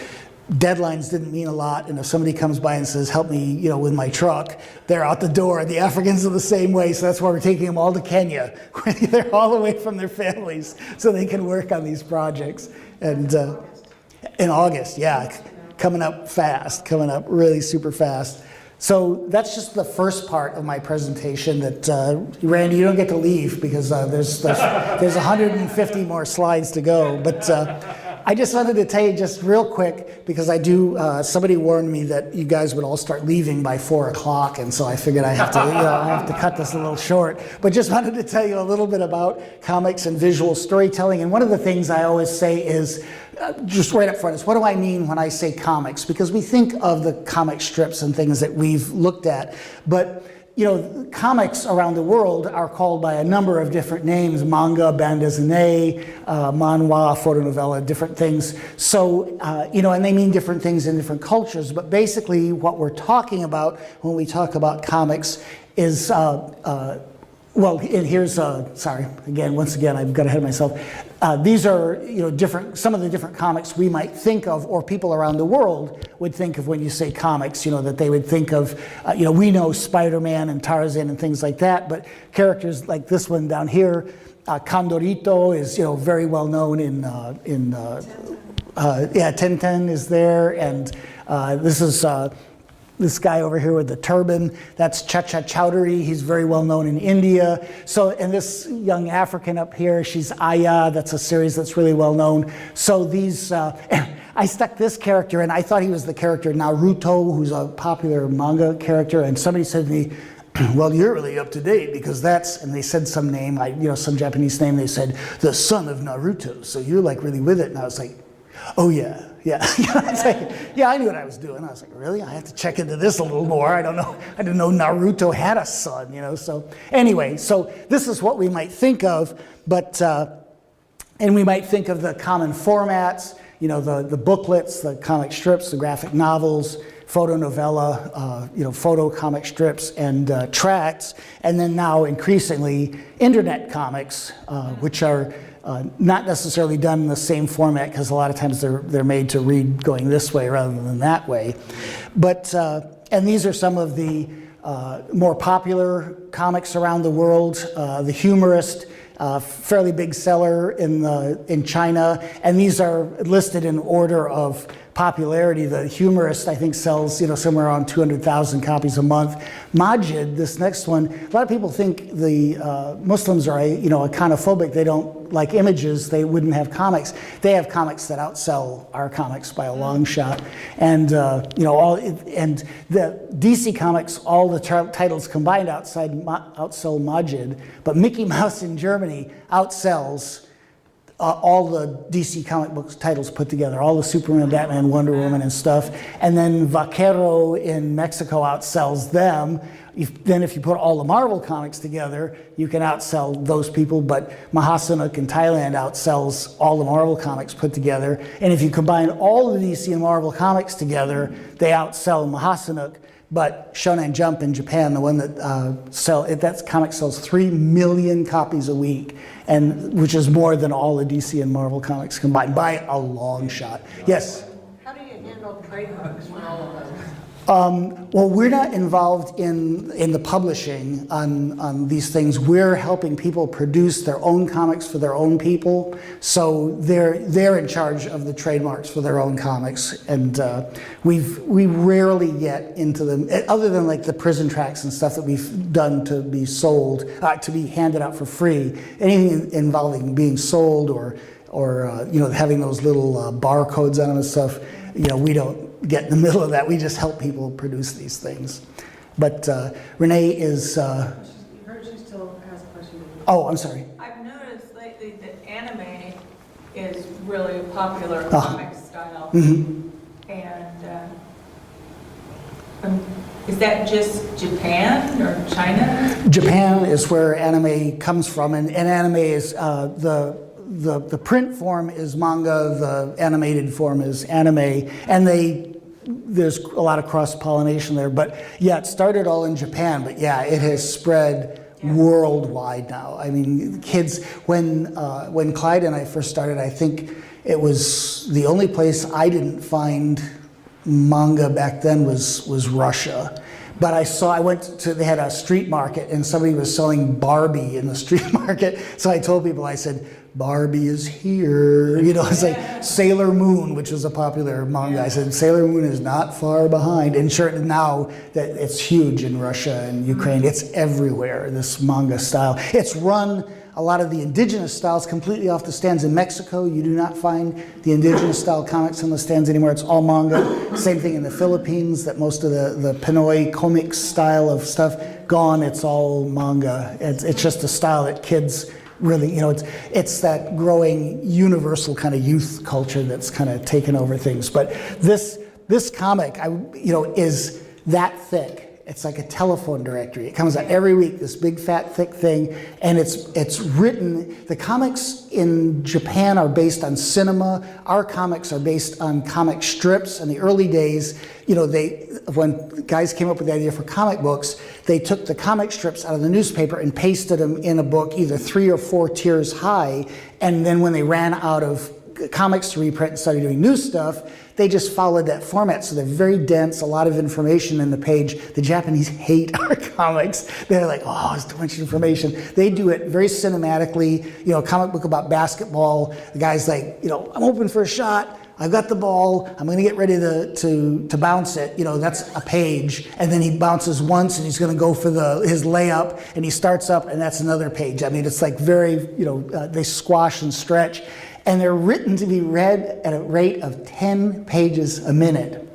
deadlines didn't mean a lot, and if somebody comes by and says, help me, with my truck, they're out the door. The Africans are the same way, so that's why we're taking them all to Kenya. They're all away from their families so they can work on these projects. And in August, coming up really super fast. So that's just the first part of my presentation that, Randy, you don't get to leave because there's 150 more slides to go. But I just wanted to tell you just real quick, because somebody warned me that you guys would all start leaving by 4 o'clock, and so I figured I have to cut this a little short. But just wanted to tell you a little bit about comics and visual storytelling. And one of the things I always say is, just right up front, is what do I mean when I say comics? Because we think of the comic strips and things that we've looked at, but comics around the world are called by a number of different names: manga, bande dessinée, manhwa, photonovela, different things. So, and they mean different things in different cultures. But basically, what we're talking about when we talk about comics is, once again, I've got ahead of myself. These are, some of the different comics we might think of, or people around the world would think of when you say comics, that they would think of, we know Spider-Man and Tarzan and things like that, but characters like this one down here, Condorito is, very well known in Tintin is there, and this is, this guy over here with the turban, that's Chacha Chowdhury. He's very well known in India. So, and this young African up here, she's Aya. That's a series that's really well known. So these, I stuck this character in. I thought he was the character Naruto, who's a popular manga character. And somebody said to me, well, you're really up to date because and they said some name, some Japanese name. They said, the son of Naruto. So you're like really with it. And I was like, oh yeah. I knew what I was doing. I was like, really? I have to check into this a little more. I don't know. I didn't know Naruto had a son, So anyway, so this is what we might think of, but, and we might think of the common formats, the booklets, the comic strips, the graphic novels, photonovella, photo comic strips and tracts, and then now increasingly internet comics, which are not necessarily done in the same format because a lot of times they're made to read going this way rather than that way. But and these are some of the more popular comics around the world. The Humorist, fairly big seller in China, and these are listed in order of popularity. The Humorist, I think, sells somewhere around 200,000 copies a month. Majid, this next one, a lot of people think the Muslims are iconophobic. They don't like images. They wouldn't have comics. They have comics that outsell our comics by a long shot. And and the DC Comics, all the titles combined outsell Majid, but Mickey Mouse in Germany outsells all the DC comic books titles put together, all the Superman, Batman, Wonder Woman and stuff. And then Vaquero in Mexico outsells them. Then if you put all the Marvel comics together, you can outsell those people, but Mahasanuk in Thailand outsells all the Marvel comics put together. And if you combine all the DC and Marvel comics together, they outsell Mahasanuk. But Shonen Jump in Japan, the one that that comic sells 3 million copies a week, and which is more than all the DC and Marvel comics combined by a long shot. Yes?
How do you handle trademarks for all of them?
Well, we're not involved in the publishing on these things. We're helping people produce their own comics for their own people. So they're in charge of the trademarks for their own comics, and we rarely get into them, other than like the prison tracks and stuff that we've done to be sold, to be handed out for free. Anything involving being sold or having those little barcodes on them and stuff, we don't get in the middle of that. We just help people produce these things. But Renee is...
She still has a question.
Oh, I'm sorry.
I've noticed lately that anime is really a popular comic style.
Mm-hmm.
And is that just Japan or China?
Japan is where anime comes from, and anime is the print form is manga, the animated form is anime, and there's a lot of cross-pollination there. But yeah, it started all in Japan, but yeah, it has spread worldwide now. I mean, kids, when Clyde and I first started, I think it was the only place I didn't find manga back then was Russia. But they had a street market and somebody was selling Barbie in the street market. So I told people, I said, Barbie is here. It's like Sailor Moon, which was a popular manga. I said, Sailor Moon is not far behind. And sure, now that it's huge in Russia and Ukraine, it's everywhere, this manga style. It's run a lot of the indigenous styles completely off the stands in Mexico. You do not find the indigenous style comics on the stands anymore. It's all manga. Same thing in the Philippines, that most of the Pinoy comics style of stuff, gone. It's all manga. It's just a style that kids really, it's that growing universal kind of youth culture that's kind of taken over things. But this comic, is that thick. It's like a telephone directory. It comes out every week, this big, fat, thick thing, and it's written. The comics in Japan are based on cinema. Our comics are based on comic strips. In the early days, when guys came up with the idea for comic books, they took the comic strips out of the newspaper and pasted them in a book, either 3 or 4 tiers high, and then when they ran out of comics to reprint and started doing new stuff, they just followed that format. So they're very dense, a lot of information in the page. The Japanese hate our comics. They're like, oh, it's too much information. They do it very cinematically. A comic book about basketball, the guy's like, I'm open for a shot. I've got the ball. I'm going to get ready to bounce it. That's a page. And then he bounces once and he's going to go for his layup and he starts up and that's another page. I mean, it's like very, they squash and stretch. And they're written to be read at a rate of 10 pages a minute.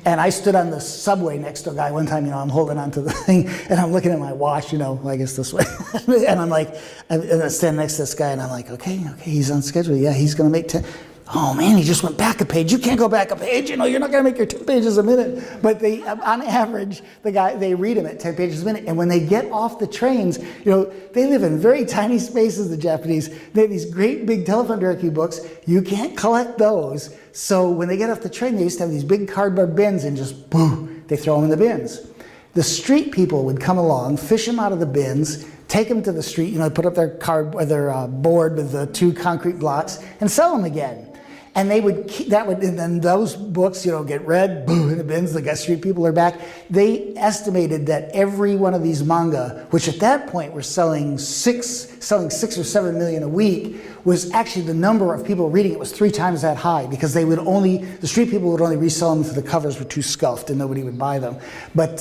And I stood on the subway next to a guy one time, I'm holding onto the thing, and I'm looking at my watch, I guess this way. And I'm like, and I stand next to this guy, and I'm like, okay, he's on schedule. Yeah, he's going to make 10. oh man, he just went back a page. You can't go back a page. You know, you're not going to make your 2 pages a minute. But they, on average, they read them at 10 pages a minute. And when they get off the trains, you know, they live in very tiny spaces, the Japanese. They have these great big telephone directory books. You can't collect those. So when they get off the train, they used to have these big cardboard bins and just, boom, they throw them in the bins. The street people would come along, fish them out of the bins, take them to the street, you know, put up their board with the 2 concrete blocks and sell them again. And they would keep, and then those books, you know, get read, boom, in the bins, the street people are back. They estimated that every one of these manga, which at that point were selling 6 or 7 million a week, was actually the number of people reading it was 3 times that high, because the street people would only resell them if the covers were too scuffed and nobody would buy them. But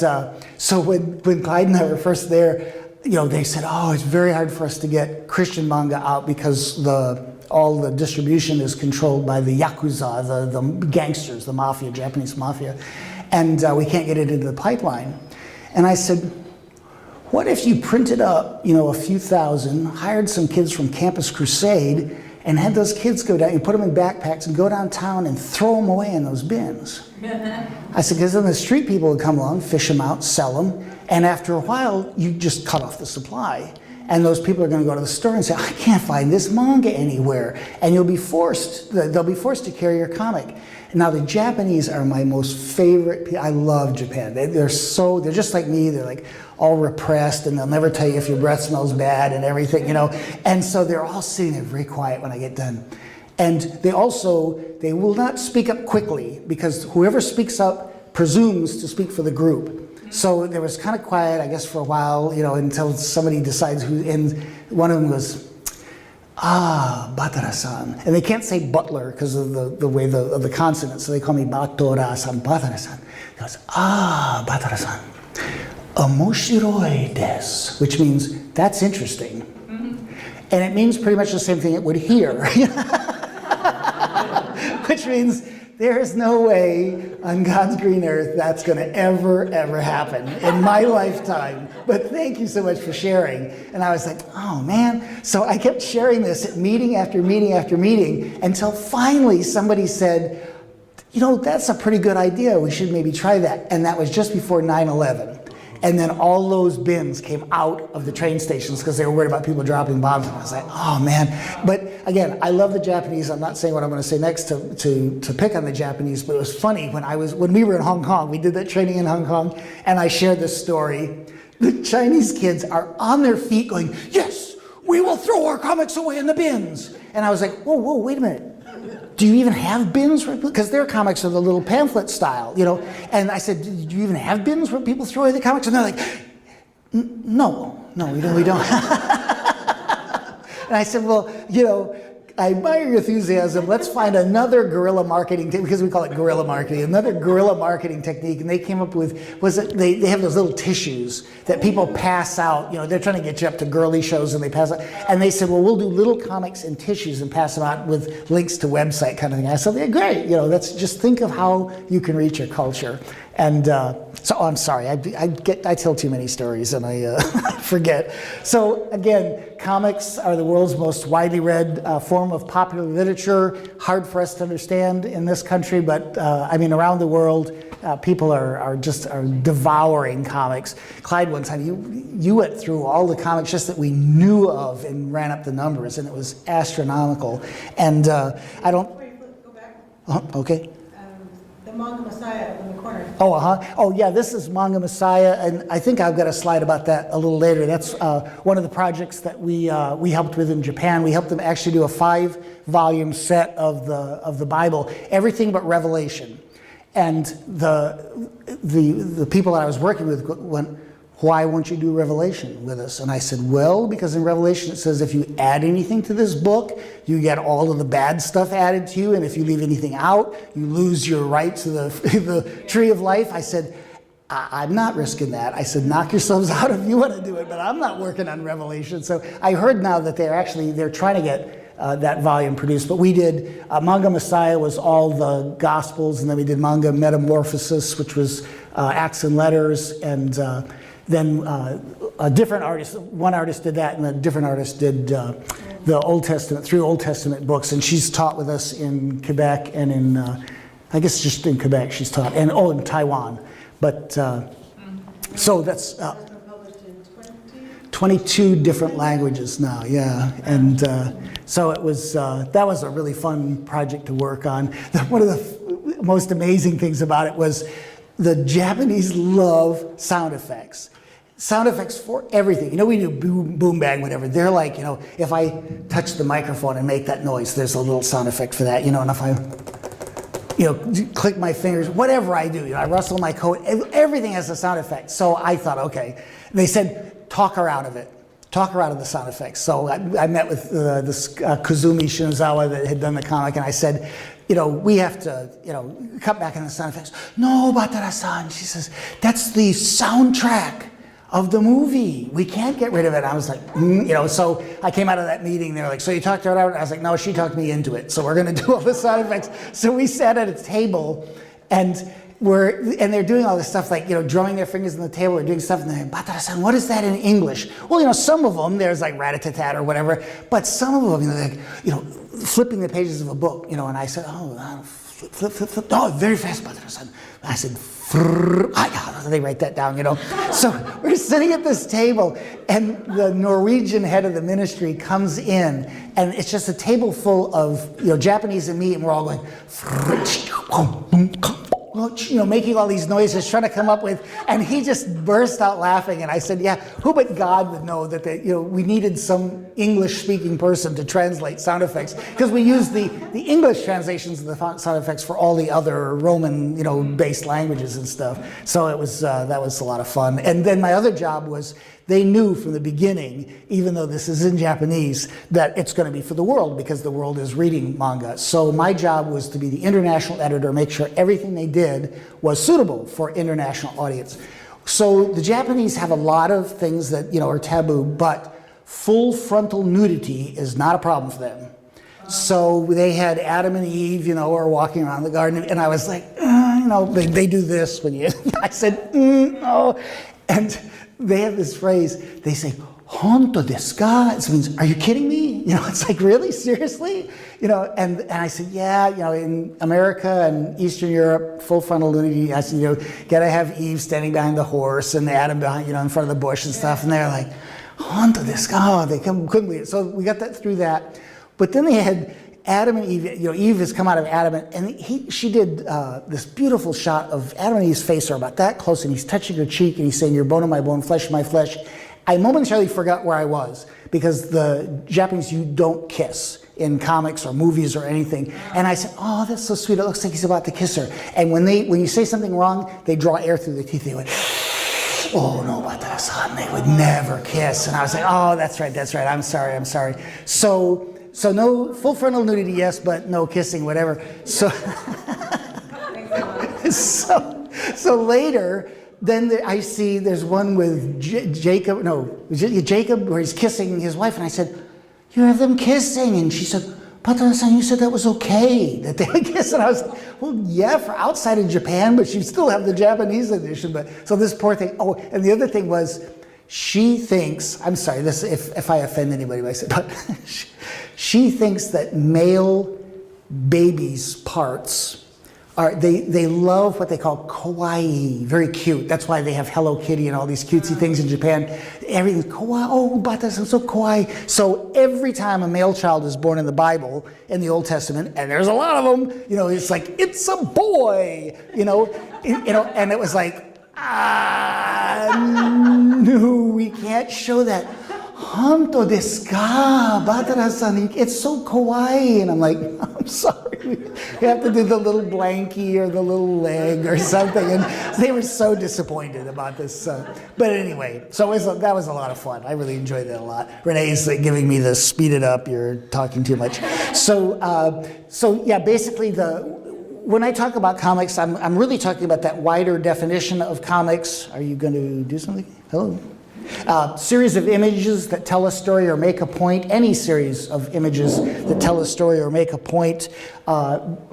so when Clyde and I were first there, you know, they said, oh, it's very hard for us to get Christian manga out because all the distribution is controlled by the Yakuza, the gangsters, the mafia, Japanese mafia, and we can't get it into the pipeline. And I said, what if you printed up, you know, a few thousand, hired some kids from Campus Crusade, and had those kids go down, you put them in backpacks and go downtown and throw them away in those bins? I said, because then the street people would come along, fish them out, sell them, and after a while, you just cut off the supply. And those people are going to go to the store and say, I can't find this manga anywhere. And they'll be forced to carry your comic. Now the Japanese are my most favorite people. I love Japan. They're just like me. They're like all repressed, and they'll never tell you if your breath smells bad and everything, you know. And so they're all sitting there very quiet when I get done. And they will not speak up quickly, because whoever speaks up presumes to speak for the group. So there was kind of quiet, I guess, for a while, you know, until somebody decides who, and one of them was, Batara-san. And they can't say Butler because of the way of the consonants, so they call me Batora-san, Batara-san. He goes, Batara-san, omoshiroi desu, which means, that's interesting. And it means pretty much the same thing it would here. Which means, there is no way on God's green earth that's going to ever happen in my lifetime. But thank you so much for sharing. And I was like, oh man. So I kept sharing this at meeting after meeting after meeting, until finally somebody said, you know, that's a pretty good idea. We should maybe try that. And that was just before 9/11. And then all those bins came out of the train stations because they were worried about people dropping bombs. And I was like, oh man. But again, I love the Japanese. I'm not saying what I'm going to say next to pick on the Japanese, but it was funny when we were in Hong Kong, we did that training in Hong Kong, and I shared this story. The Chinese kids are on their feet going, yes, we will throw our comics away in the bins. And I was like, whoa, wait a minute. Do you even have bins? Because their comics are the little pamphlet style, you know. And I said, do you even have bins where people throw away the comics? And they're like, no, we don't. And I said, well, you know, I admire your enthusiasm. Let's find another guerrilla marketing, because we call it guerrilla marketing, another guerrilla marketing technique. And they came up with, they have those little tissues that people pass out. You know, they're trying to get you up to girly shows and they pass out. And they said, well, we'll do little comics in tissues and pass them out with links to website kind of thing. I said, yeah, great. You know, let's just think of how you can reach your culture. And I'm sorry, I tell too many stories and I forget. So again, comics are the world's most widely read form of popular literature. Hard for us to understand in this country, but I mean around the world, people are devouring comics. Clyde, one time you went through all the comics just that we knew of and ran up the numbers, and it was astronomical. And I don't.
Wait, go back.
Okay.
The Manga Messiah in the corner.
Oh yeah, this is Manga Messiah, and I think I've got a slide about that a little later. That's one of the projects that we helped with in Japan. We helped them actually do a 5-volume set of the Bible, everything but Revelation. And the people that I was working with went, why won't you do Revelation with us? And I said, well, because in Revelation it says if you add anything to this book, you get all of the bad stuff added to you, and if you leave anything out, you lose your right to the tree of life. I said, I'm not risking that. I said, knock yourselves out if you want to do it, but I'm not working on Revelation. So I heard now that they're trying to get that volume produced. But we did, Manga Messiah was all the Gospels, and then we did Manga Metamorphosis, which was Acts and Letters, and then a different artist, one artist did that, and a different artist did the Old Testament, 3 Old Testament books, and she's taught with us in Quebec and in, I guess just in Quebec she's taught, and in Taiwan. But, so that's
It's been published in
22 different languages now, yeah. And so it was, that was a really fun project to work on. One of the most amazing things about it was the Japanese love sound effects. Sound effects for everything. You know, we do boom, bang, whatever. They're like, you know, if I touch the microphone and make that noise, there's a little sound effect for that, you know, and if I, you know, click my fingers, whatever I do, you know, I rustle my coat, everything has a sound effect. So I thought, okay. They said, talk her out of it. Talk her out of the sound effects. So I met with this Kazumi Shinozawa that had done the comic, and I said, you know, we have to, you know, cut back on the sound effects. No, Batara-san, she says, that's the soundtrack of the movie. We can't get rid of it. I was like, you know, so I came out of that meeting, they were like, so you talked her out? I was like, no, she talked me into it. So we're gonna do all the sound effects. So we sat at a table and they're doing all this stuff like, you know, drumming their fingers on the table or doing stuff and they're like, Batara-san, what is that in English? Well, you know, some of them, there's like rat-a-tat-tat or whatever, but some of them, you know, like, you know, flipping the pages of a book, you know, and I said, oh, flip, oh, very fast, Batara-san. I said, they write that down, you know. So we're sitting at this table and the Norwegian head of the ministry comes in and it's just a table full of, you know, Japanese and me, and we're all going, you know, making all these noises, trying to come up with, and he just burst out laughing. And I said, yeah, who but God would know that, you know, we needed some English-speaking person to translate sound effects, because we used the English translations of the sound effects for all the other Roman, you know, based languages and stuff. So it was, that was a lot of fun. And then my other job was, they knew from the beginning, even though this is in Japanese, that it's going to be for the world because the world is reading manga. So my job was to be the international editor, make sure everything they did was suitable for international audience. So the Japanese have a lot of things that, you know, are taboo, but full frontal nudity is not a problem for them. So they had Adam and Eve, you know, are walking around the garden, and I was like, you know, they do this when you, I said, no. And they have this phrase, they say, honto desu ka? It means, are you kidding me? You know, it's like, really? Seriously? You know, and I said, yeah, you know, in America and Eastern Europe, full frontal nudity, I said, you know, gotta have Eve standing behind the horse and Adam behind, you know, in front of the bush and stuff. And they're like, honto desu ka? They couldn't believe it. So we got that through that. But then they had Adam and Eve, you know, Eve has come out of Adam, and she did this beautiful shot of Adam and Eve's face are about that close, and he's touching her cheek, and he's saying, you're bone of my bone, flesh of my flesh. I momentarily forgot where I was, because the Japanese, you don't kiss in comics or movies or anything. And I said, oh, that's so sweet, it looks like he's about to kiss her. And when you say something wrong, they draw air through their teeth, they went, oh no, Batara-san, they would never kiss. And I was like, oh, that's right, I'm sorry. So no full frontal nudity, yes, but no kissing, whatever. So, so later, then I see there's one with Jacob, where he's kissing his wife, and I said, you have them kissing, and she said, Batara-san, you said that was okay, that they would kiss, and I was like, well, yeah, for outside of Japan, but you still have the Japanese edition, but, so this poor thing, oh, and the other thing was, she thinks, I'm sorry, this if I offend anybody, I said, but she thinks that male babies' parts are, they love what they call kawaii, very cute. That's why they have Hello Kitty and all these cutesy things in Japan. Everything's kawaii, oh, Batara-san, so kawaii. So every time a male child is born in the Bible, in the Old Testament, and there's a lot of them, you know, it's like, it's a boy, you know, and it was like, no, we can't show that. Honto desu ka, Batara-san, it's so kawaii. And I'm like, I'm sorry, we have to do the little blankie or the little leg or something. And they were so disappointed about this. But anyway, so that was a lot of fun. I really enjoyed that a lot. Renee's like giving me the speed it up, you're talking too much. So yeah, basically when I talk about comics, I'm really talking about that wider definition of comics. Are you going to do something? Hello? Series of images that tell a story or make a point, any series of images that tell a story or make a point.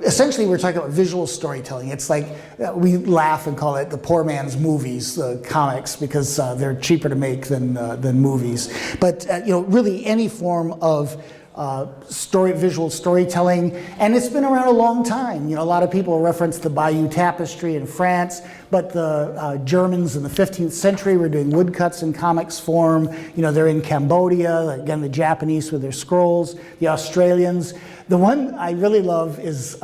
Essentially, we're talking about visual storytelling. It's like we laugh and call it the poor man's movies, the comics, because they're cheaper to make than movies. But really any form of visual storytelling, and it's been around a long time. A lot of people reference the Bayeux Tapestry in France, but the Germans in the 15th century were doing woodcuts in comics form. They're in Cambodia, again the Japanese with their scrolls, the Australians. The one I really love is,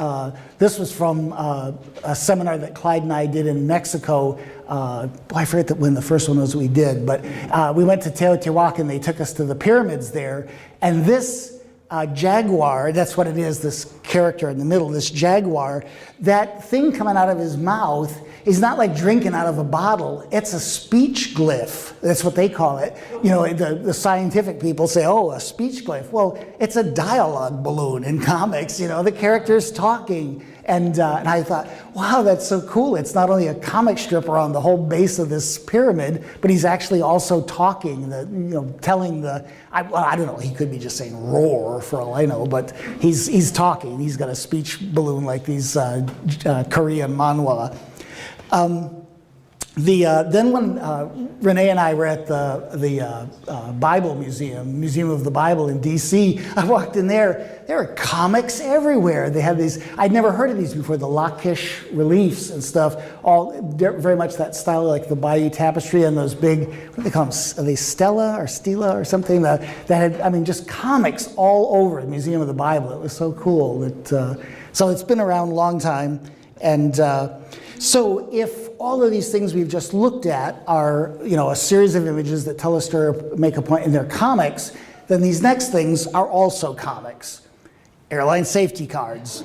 this was from a seminar that Clyde and I did in Mexico. I forget when the first one was we did, but we went to Teotihuacan, they took us to the pyramids there, and this jaguar, that's what it is, this character in the middle, this jaguar, that thing coming out of his mouth is not like drinking out of a bottle, it's a speech glyph. That's what they call it. The scientific people say, oh, a speech glyph. Well, it's a dialogue balloon in comics, the character's talking. And I thought, wow, that's so cool. It's not only a comic strip around the whole base of this pyramid, but he's actually also talking, telling I don't know, he could be just saying roar for all I know, but he's talking. He's got a speech balloon like these Korean manhwa. Then when Renee and I were at the Bible Museum of the Bible in DC, I walked in there. There are comics everywhere. They have these, I'd never heard of these before, the Lakish reliefs and stuff, all very much that style like the Bayeux Tapestry and those big, what do they call them, are they Stela or something, that had, just comics all over the Museum of the Bible. It was so cool. So it's been around a long time. And so if all of these things we've just looked at are, a series of images that tell a story or make a point, and they're comics, then these next things are also comics. Airline safety cards.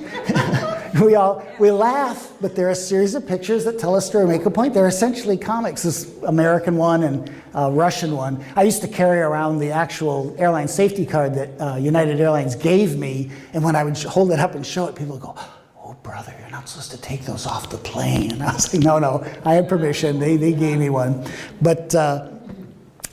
we laugh, but they're a series of pictures that tell a story or make a point. They're essentially comics, this American one and Russian one. I used to carry around the actual airline safety card that United Airlines gave me, and when I would hold it up and show it, people would go, oh, brother, you're not supposed to take those off the plane. And I was like, no, I had permission. They gave me one. But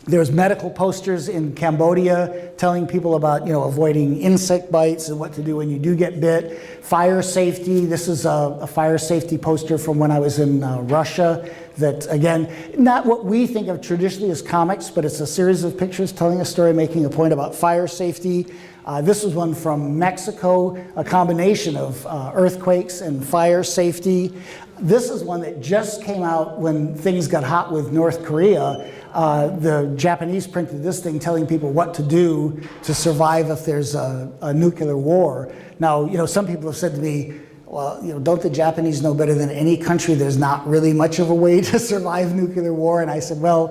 there's medical posters in Cambodia telling people about, avoiding insect bites and what to do when you do get bit. Fire safety. This is a fire safety poster from when I was in Russia that, again, not what we think of traditionally as comics, but it's a series of pictures telling a story, making a point about fire safety. This was one from Mexico, a combination of earthquakes and fire safety. This is one that just came out when things got hot with North Korea. The Japanese printed this thing telling people what to do to survive if there's a nuclear war. Now, some people have said to me, well, don't the Japanese know better than any country there's not really much of a way to survive nuclear war? And I said, well,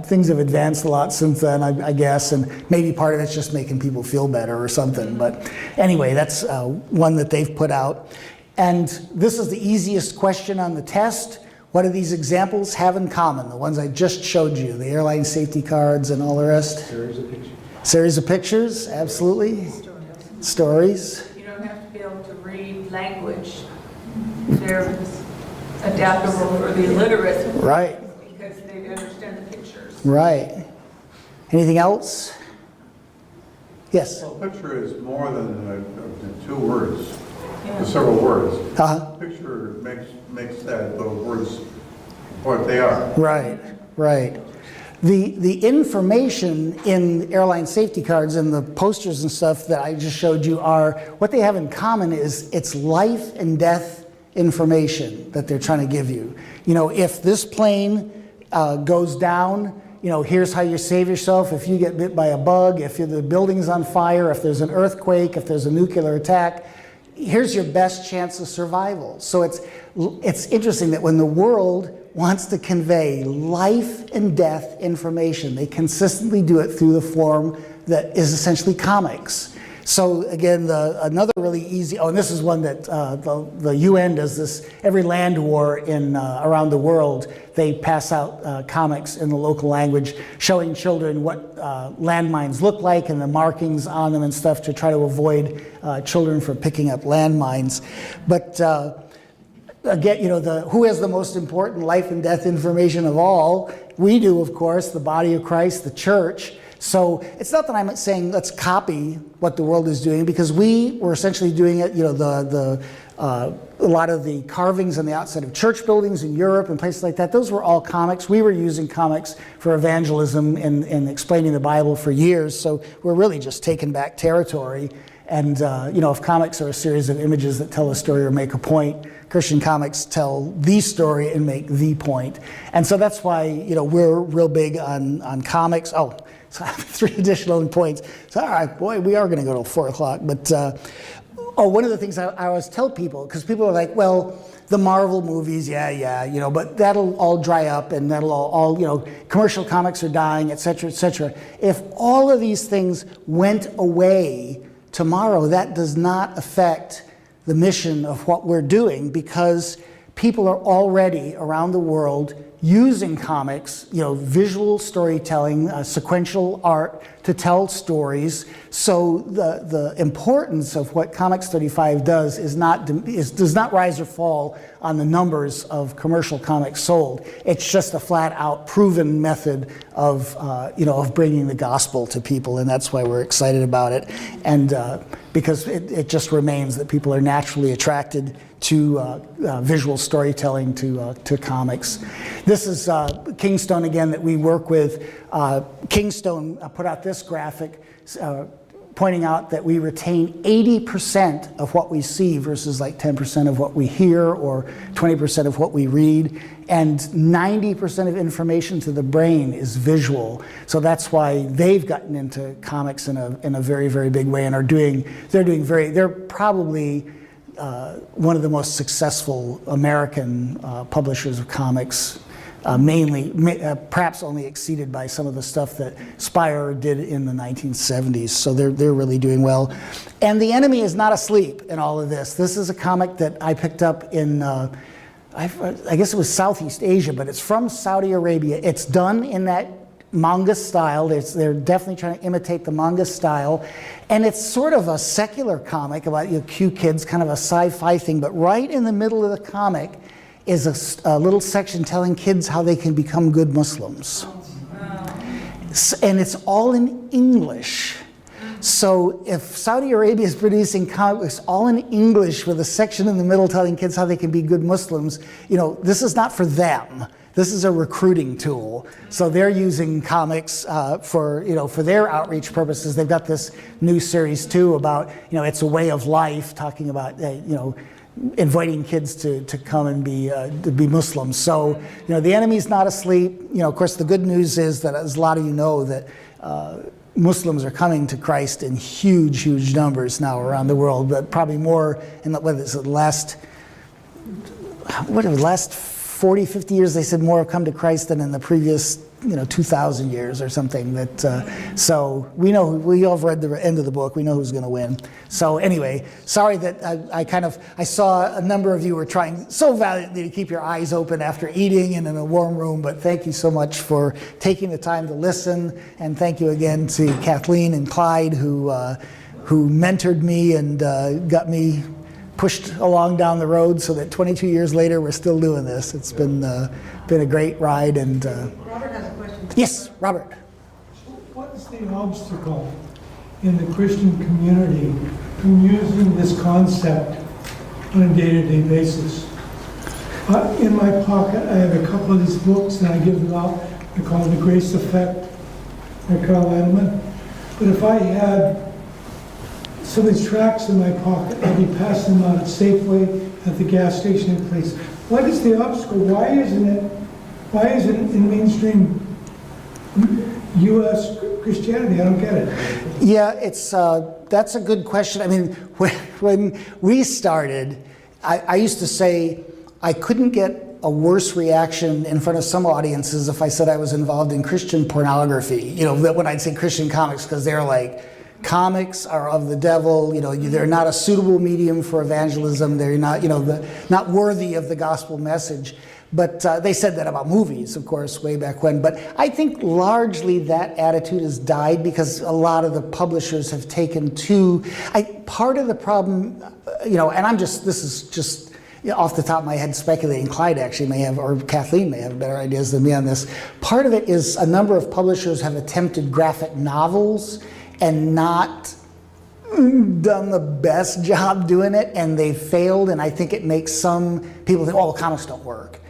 things have advanced a lot since then, I guess, and maybe part of it's just making people feel better or something. But anyway, that's one that they've put out. And this is the easiest question on the test. What do these examples have in common? The ones I just showed you, the airline safety cards and all the rest.
Series of pictures.
Series of pictures, absolutely. Stories.
You don't have to be able to read language. They're adaptable for the illiterate.
Right.
Because they understand the pictures.
Right. Anything else? Yes.
Well, picture is more than two words,
Yeah.
several words.
Uh-huh.
Picture makes those words what they are.
Right, right. The information in airline safety cards and the posters and stuff that I just showed you are, what they have in common is it's life and death information that they're trying to give you. If this plane goes down, here's how you save yourself if you get bit by a bug, if the building's on fire, if there's an earthquake, if there's a nuclear attack. Here's your best chance of survival. So it's interesting that when the world wants to convey life and death information, they consistently do it through the form that is essentially comics. So again, another really easy, and this is one that the UN does this, every land war around the world, they pass out comics in the local language showing children what landmines look like and the markings on them and stuff to try to avoid children from picking up landmines. But again, who has the most important life and death information of all? We do, of course, the body of Christ, the church. So it's not that I'm saying let's copy what the world is doing, because we were essentially doing it, a lot of the carvings on the outside of church buildings in Europe and places like that, those were all comics. We were using comics for evangelism and explaining the Bible for years, so we're really just taking back territory. And if comics are a series of images that tell a story or make a point, Christian comics tell the story and make the point. And so that's why we're real big on comics. Oh, so I have 3 additional points. So all right, boy, we are going to go till 4 o'clock. But one of the things I always tell people, because people are like, well, the Marvel movies, but that'll all dry up, and that'll all commercial comics are dying, et cetera, et cetera. If all of these things went away tomorrow, that does not affect the mission of what we're doing, because people are already around the world using comics, visual storytelling, sequential art to tell stories. So the importance of what Comics35 does does not rise or fall on the numbers of commercial comics sold. It's just a flat out proven method of bringing the gospel to people, and that's why we're excited about it. And because it just remains that people are naturally attracted to visual storytelling, to comics. This is Kingstone again that we work with. Kingstone put out this graphic pointing out that we retain 80% of what we see versus like 10% of what we hear or 20% of what we read. And 90% of information to the brain is visual. So that's why they've gotten into comics in a very, very big way, and they're probably one of the most successful American publishers of comics, perhaps only exceeded by some of the stuff that Spire did in the 1970s. So they're really doing well. And the enemy is not asleep in all of this. This is a comic that I picked up in, I guess it was Southeast Asia, but it's from Saudi Arabia. It's done in that manga style. They're definitely trying to imitate the manga style. And it's sort of a secular comic about cute kids, kind of a sci-fi thing. But right in the middle of the comic is a little section telling kids how they can become good Muslims. And it's all in English. So if Saudi Arabia is producing comics all in English with a section in the middle telling kids how they can be good Muslims, this is not for them. This is a recruiting tool. So they're using comics for their outreach purposes. They've got this new series too about, it's a way of life, talking about, inviting kids to come and be Muslims. So, the enemy's not asleep. Of course, the good news is that, as a lot of you know, that Muslims are coming to Christ in huge, huge numbers now around the world, but probably more in the last 40, 50 years, they said more have come to Christ than in the previous 2,000 years or something. So we know, we all have read the end of the book, we know who's going to win. So anyway, sorry that I saw a number of you were trying so valiantly to keep your eyes open after eating and in a warm room, but thank you so much for taking the time to listen, and thank you again to Kathleen and Clyde who mentored me and got me pushed along down the road so that 22 years later we're still doing this. It's been a great ride. And
Robert has a question.
yes, Robert.
What is the obstacle in the Christian community from using this concept on a day-to-day basis? In my pocket, I have a couple of these books, and I give them out. I call it The Grace Effect by Carl Edelman. But if I had some of these tracts in my pocket, I'd be passing them out at Safeway, at the gas station and place. What is the obstacle? Why isn't it in mainstream U.S. Christianity? I don't get it.
Yeah, that's a good question. I mean, when we started, I used to say I couldn't get a worse reaction in front of some audiences if I said I was involved in Christian pornography. When I'd say Christian comics, because they're like, comics are of the devil, they're not a suitable medium for evangelism, they're not, not worthy of the gospel message. But they said that about movies, of course, way back when. But I think largely that attitude has died because a lot of the publishers have taken part of the problem, and this is just, off the top of my head speculating, Clyde actually may have, or Kathleen may have better ideas than me on this. Part of it is a number of publishers have attempted graphic novels and not done the best job doing it, and they failed, and I think it makes some people think, oh, comics don't work.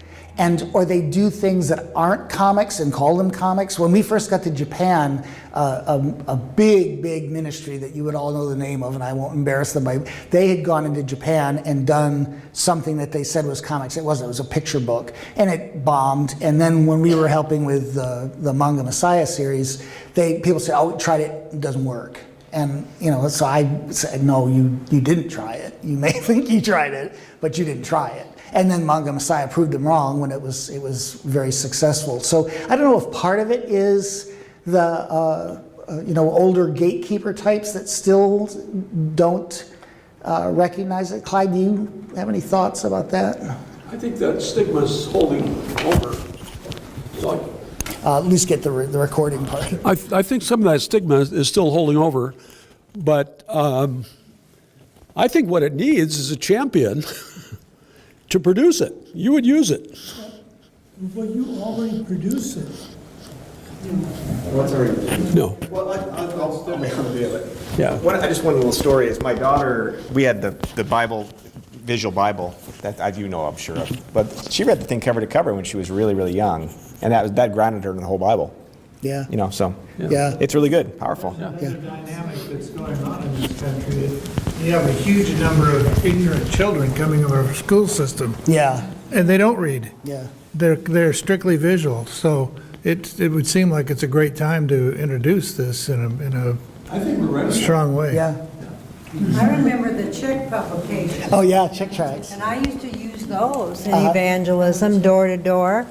Or they do things that aren't comics and call them comics. When we first got to Japan, a big ministry that you would all know the name of, and I won't embarrass them, they had gone into Japan and done something that they said was comics. It wasn't, it was a picture book, and it bombed. And then when we were helping with the Manga Messiah series, people said, oh, we tried it, it doesn't work. And so I said, no, you didn't try it. You may think you tried it, but you didn't try it. And then Manga Messiah proved them wrong when it was very successful. So I don't know if part of it is the older gatekeeper types that still don't recognize it. Clyde, do you have any thoughts about that?
I think that stigma's holding over. So
At least get the recording part.
I think some of that stigma is still holding over, but I think what it needs is a champion to produce it. You would use it.
Well, you already produce it.
What's already?
No.
Well, I'll make a deal of it.
Yeah.
I just one little story is my daughter. We had the Bible, visual Bible that you know, I'm sure of, but she read the thing cover to cover when she was really, really young, and that grounded her in the whole Bible.
Yeah.
So
Yeah.
it's really good, powerful.
There's a dynamic that's going on in this country. You have a huge number of ignorant children coming out of our school system,
Yeah.
and they don't read.
Yeah.
They're strictly visual, so it would seem like it's a great time to introduce this in
I think we're ready.
a strong way.
Yeah.
I remember the Chick publication,
Oh yeah, Chick tracks.
and I used to use those.
in evangelism, door to door.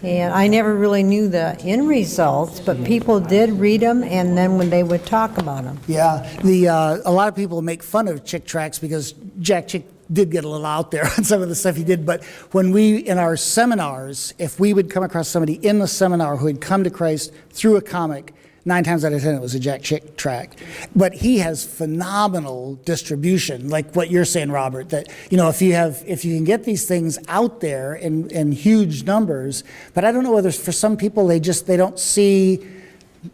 And I never really knew the end results, but people did read them, and then when they would talk about them.
Yeah, a lot of people make fun of Chick tracks because Jack Chick did get a little out there on some of the stuff he did. But when in our seminars, if we would come across somebody in the seminar who had come to Christ through a comic, 9 times out of 10 it was a Jack Chick track. But he has phenomenal distribution, like what you're saying, Robert, that if you can get these things out there in huge numbers, but I don't know whether for some people they don't see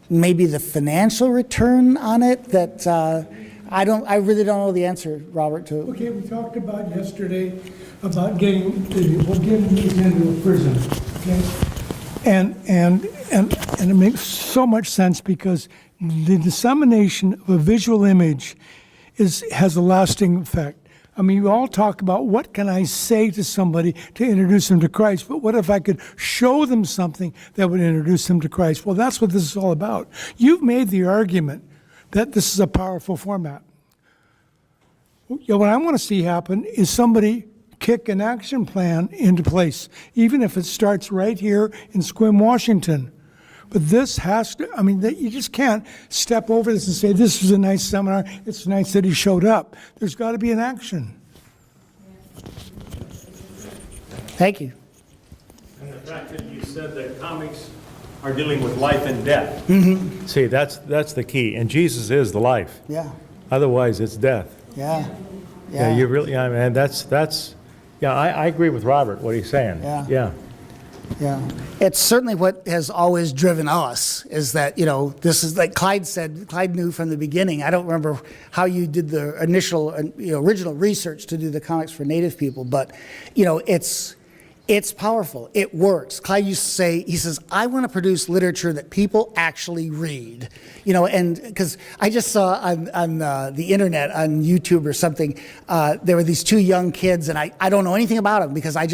maybe the financial return on it, that I really don't know the answer, Robert, to.
Okay, we talked about yesterday about getting these into a prison, okay? And it makes so much sense because the dissemination of a visual image has a lasting effect. I mean, you all talk about what can I say to somebody to introduce them to Christ, but what if I could show them something that would introduce them to Christ? Well, that's what this is all about. You've made the argument that this is a powerful format. What I want to see happen is somebody kick an action plan into place, even if it starts right here in Sequim, Washington. But this has to, you just can't step over this and say, this was a nice seminar, it's nice that he showed up. There's got to be an action.
Thank you.
And the fact that you said that comics are dealing with life and death. See, that's the key. And Jesus is the life.
Yeah.
Otherwise, it's death.
Yeah.
Yeah, you really, and that's. Yeah, I agree with Robert, what he's saying.
Yeah. Yeah. It's certainly what has always driven us, is that, this is like Clyde said, Clyde knew from the beginning. I don't remember how you did the original research to do the comics for Native people, but, it's powerful. It works. Clyde used to say, he says, I want to produce literature that people actually read. And because I just saw on the internet, on YouTube or something, there were these 2 young kids, and I don't know anything about them because I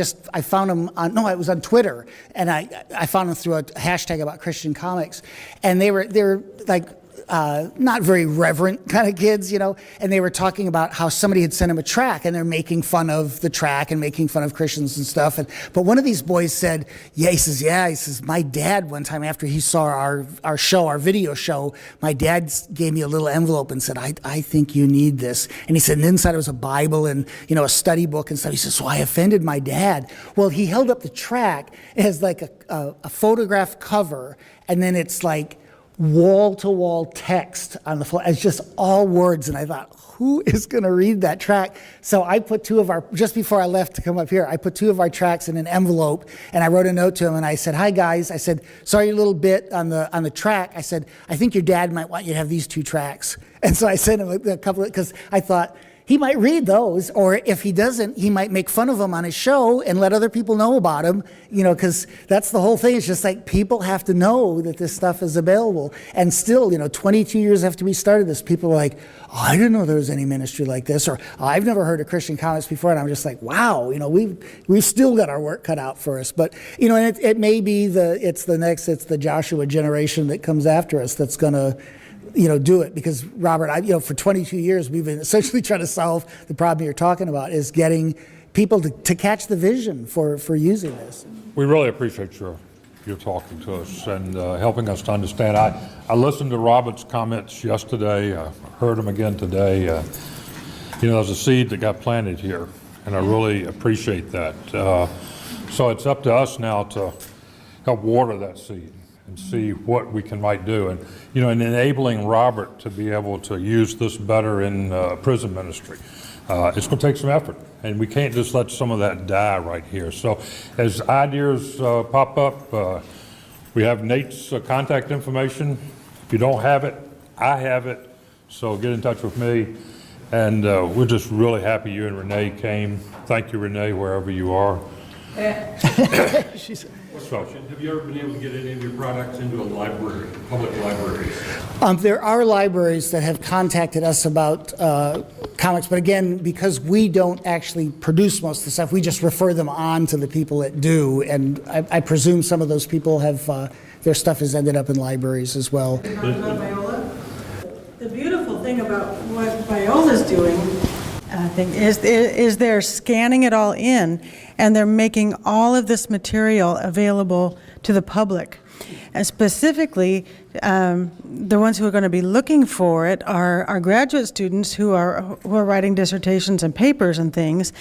found them it was on Twitter, and I found them through a hashtag about Christian comics, and they were like, not very reverent kind of kids, and they were talking about how somebody had sent them a track, and they're making fun of the track and making fun of Christians and stuff. But one of these boys said, he says, my dad one time after he saw our video show, my dad gave me a little envelope and said, I think you need this. And he said, and inside it was a Bible and, a study book and stuff. He says, so I offended my dad. Well, he held up the track. It has like a photograph cover, and then it's like wall-to-wall text on the floor. It's just all words, and I thought, who is going to read that track? So I put just before I left to come up here, I put 2 of our tracks in an envelope, and I wrote a note to him, and I said, hi guys, I said, sorry a little bit on the track. I said, I think your dad might want you to have these 2 tracks. And so I sent him a couple, because I thought, he might read those, or if he doesn't, he might make fun of them on his show and let other people know about them, because that's the whole thing. It's just like people have to know that this stuff is available. And still, 22 years after we started this, people are like, oh, I didn't know there was any ministry like this, or oh, I've never heard of Christian Comics before. And I'm just like, wow, we've still got our work cut out for us. But, and it may be it's the Joshua generation that comes after us that's going to, do it, because Robert, for 22 years, we've been essentially trying to solve the problem you're talking about, is getting people to catch the vision for using this.
We really appreciate your talking to us and helping us to understand. I listened to Robert's comments yesterday, heard them again today. There's a seed that got planted here, and I really appreciate that. So it's up to us now to help water that seed and see what we might do, and and enabling Robert to be able to use this better in prison ministry. It's going to take some effort, and we can't just let some of that die right here. So as ideas pop up, we have Nate's contact information. If you don't have it, I have it, so get in touch with me. And we're just really happy you and Renee came. Thank you, Renee, wherever you are.
Have you ever been able to get any of your products into a library, public libraries?
There are libraries that have contacted us about comics, but again, because we don't actually produce most of the stuff, we just refer them on to the people that do, and I presume some of those people have, their stuff has ended up in libraries as well.
The beautiful thing about what Biola's doing,
I think, is they're scanning it all in, and they're making all of this material available to the public. And specifically, the ones who are going to be looking for it are graduate students who are writing dissertations and papers and things,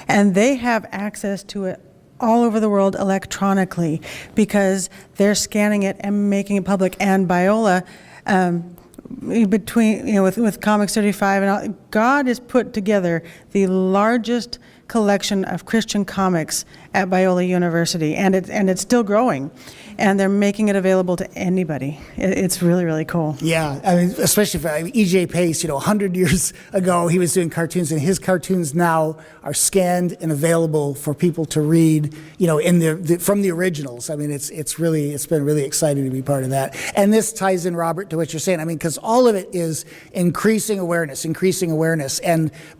and they have access to it all over the world electronically because they're scanning it and making it public. And Biola, between with COMIX35 and all, God has put together the largest collection of Christian comics at Biola University, and it's still growing, and they're making it available to anybody. It's really, really cool.
Yeah, I mean, especially for E.J. Pace, 100 years ago, he was doing cartoons, and his cartoons now are scanned and available for people to read, in from the originals. I mean, it's been really exciting to be part of that. And this ties in, Robert, to what you're saying. I mean, because all of it is increasing awareness, and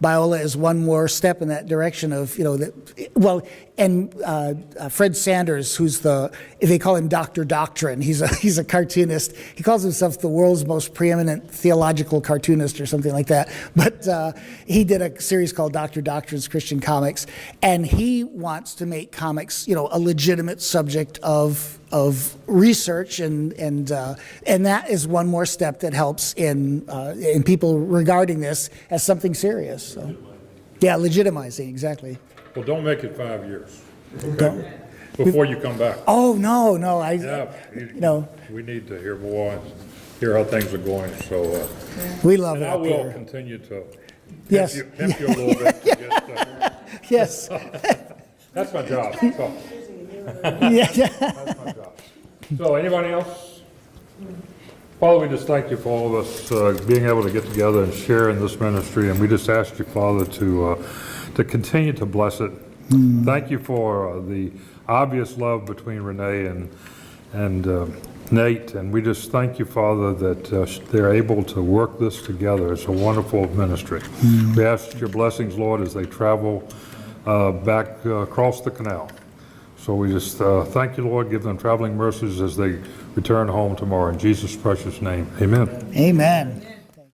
Biola is one more step in that direction of, Fred Sanders, they call him Dr. Doctrine. He's a cartoonist. He calls himself the world's most preeminent theological cartoonist or something like that. But he did a series called Dr. Doctrine's Christian Comics, and he wants to make comics, a legitimate subject of research, and that is one more step that helps in people regarding this as something serious. So. Yeah, legitimizing, exactly.
Well, don't make it 5 years. Okay? Before you come back.
Oh, no.
We need to hear more and hear how things are going. So
we love it.
I will continue to
yes.
help you a little bit. To get,
yes.
That's my job. So.
Yeah.
That's my job. So anybody else? Father, we just thank you for all of us being able to get together and share in this ministry, and we just ask you, Father, to continue to bless it. Thank you for the obvious love between Renee and Nate, and we just thank you, Father, that they're able to work this together. It's a wonderful ministry. We ask your blessings, Lord, as they travel back across the canal. So we just thank you, Lord. Give them traveling mercies as they return home tomorrow. In Jesus' precious name, amen.
Amen.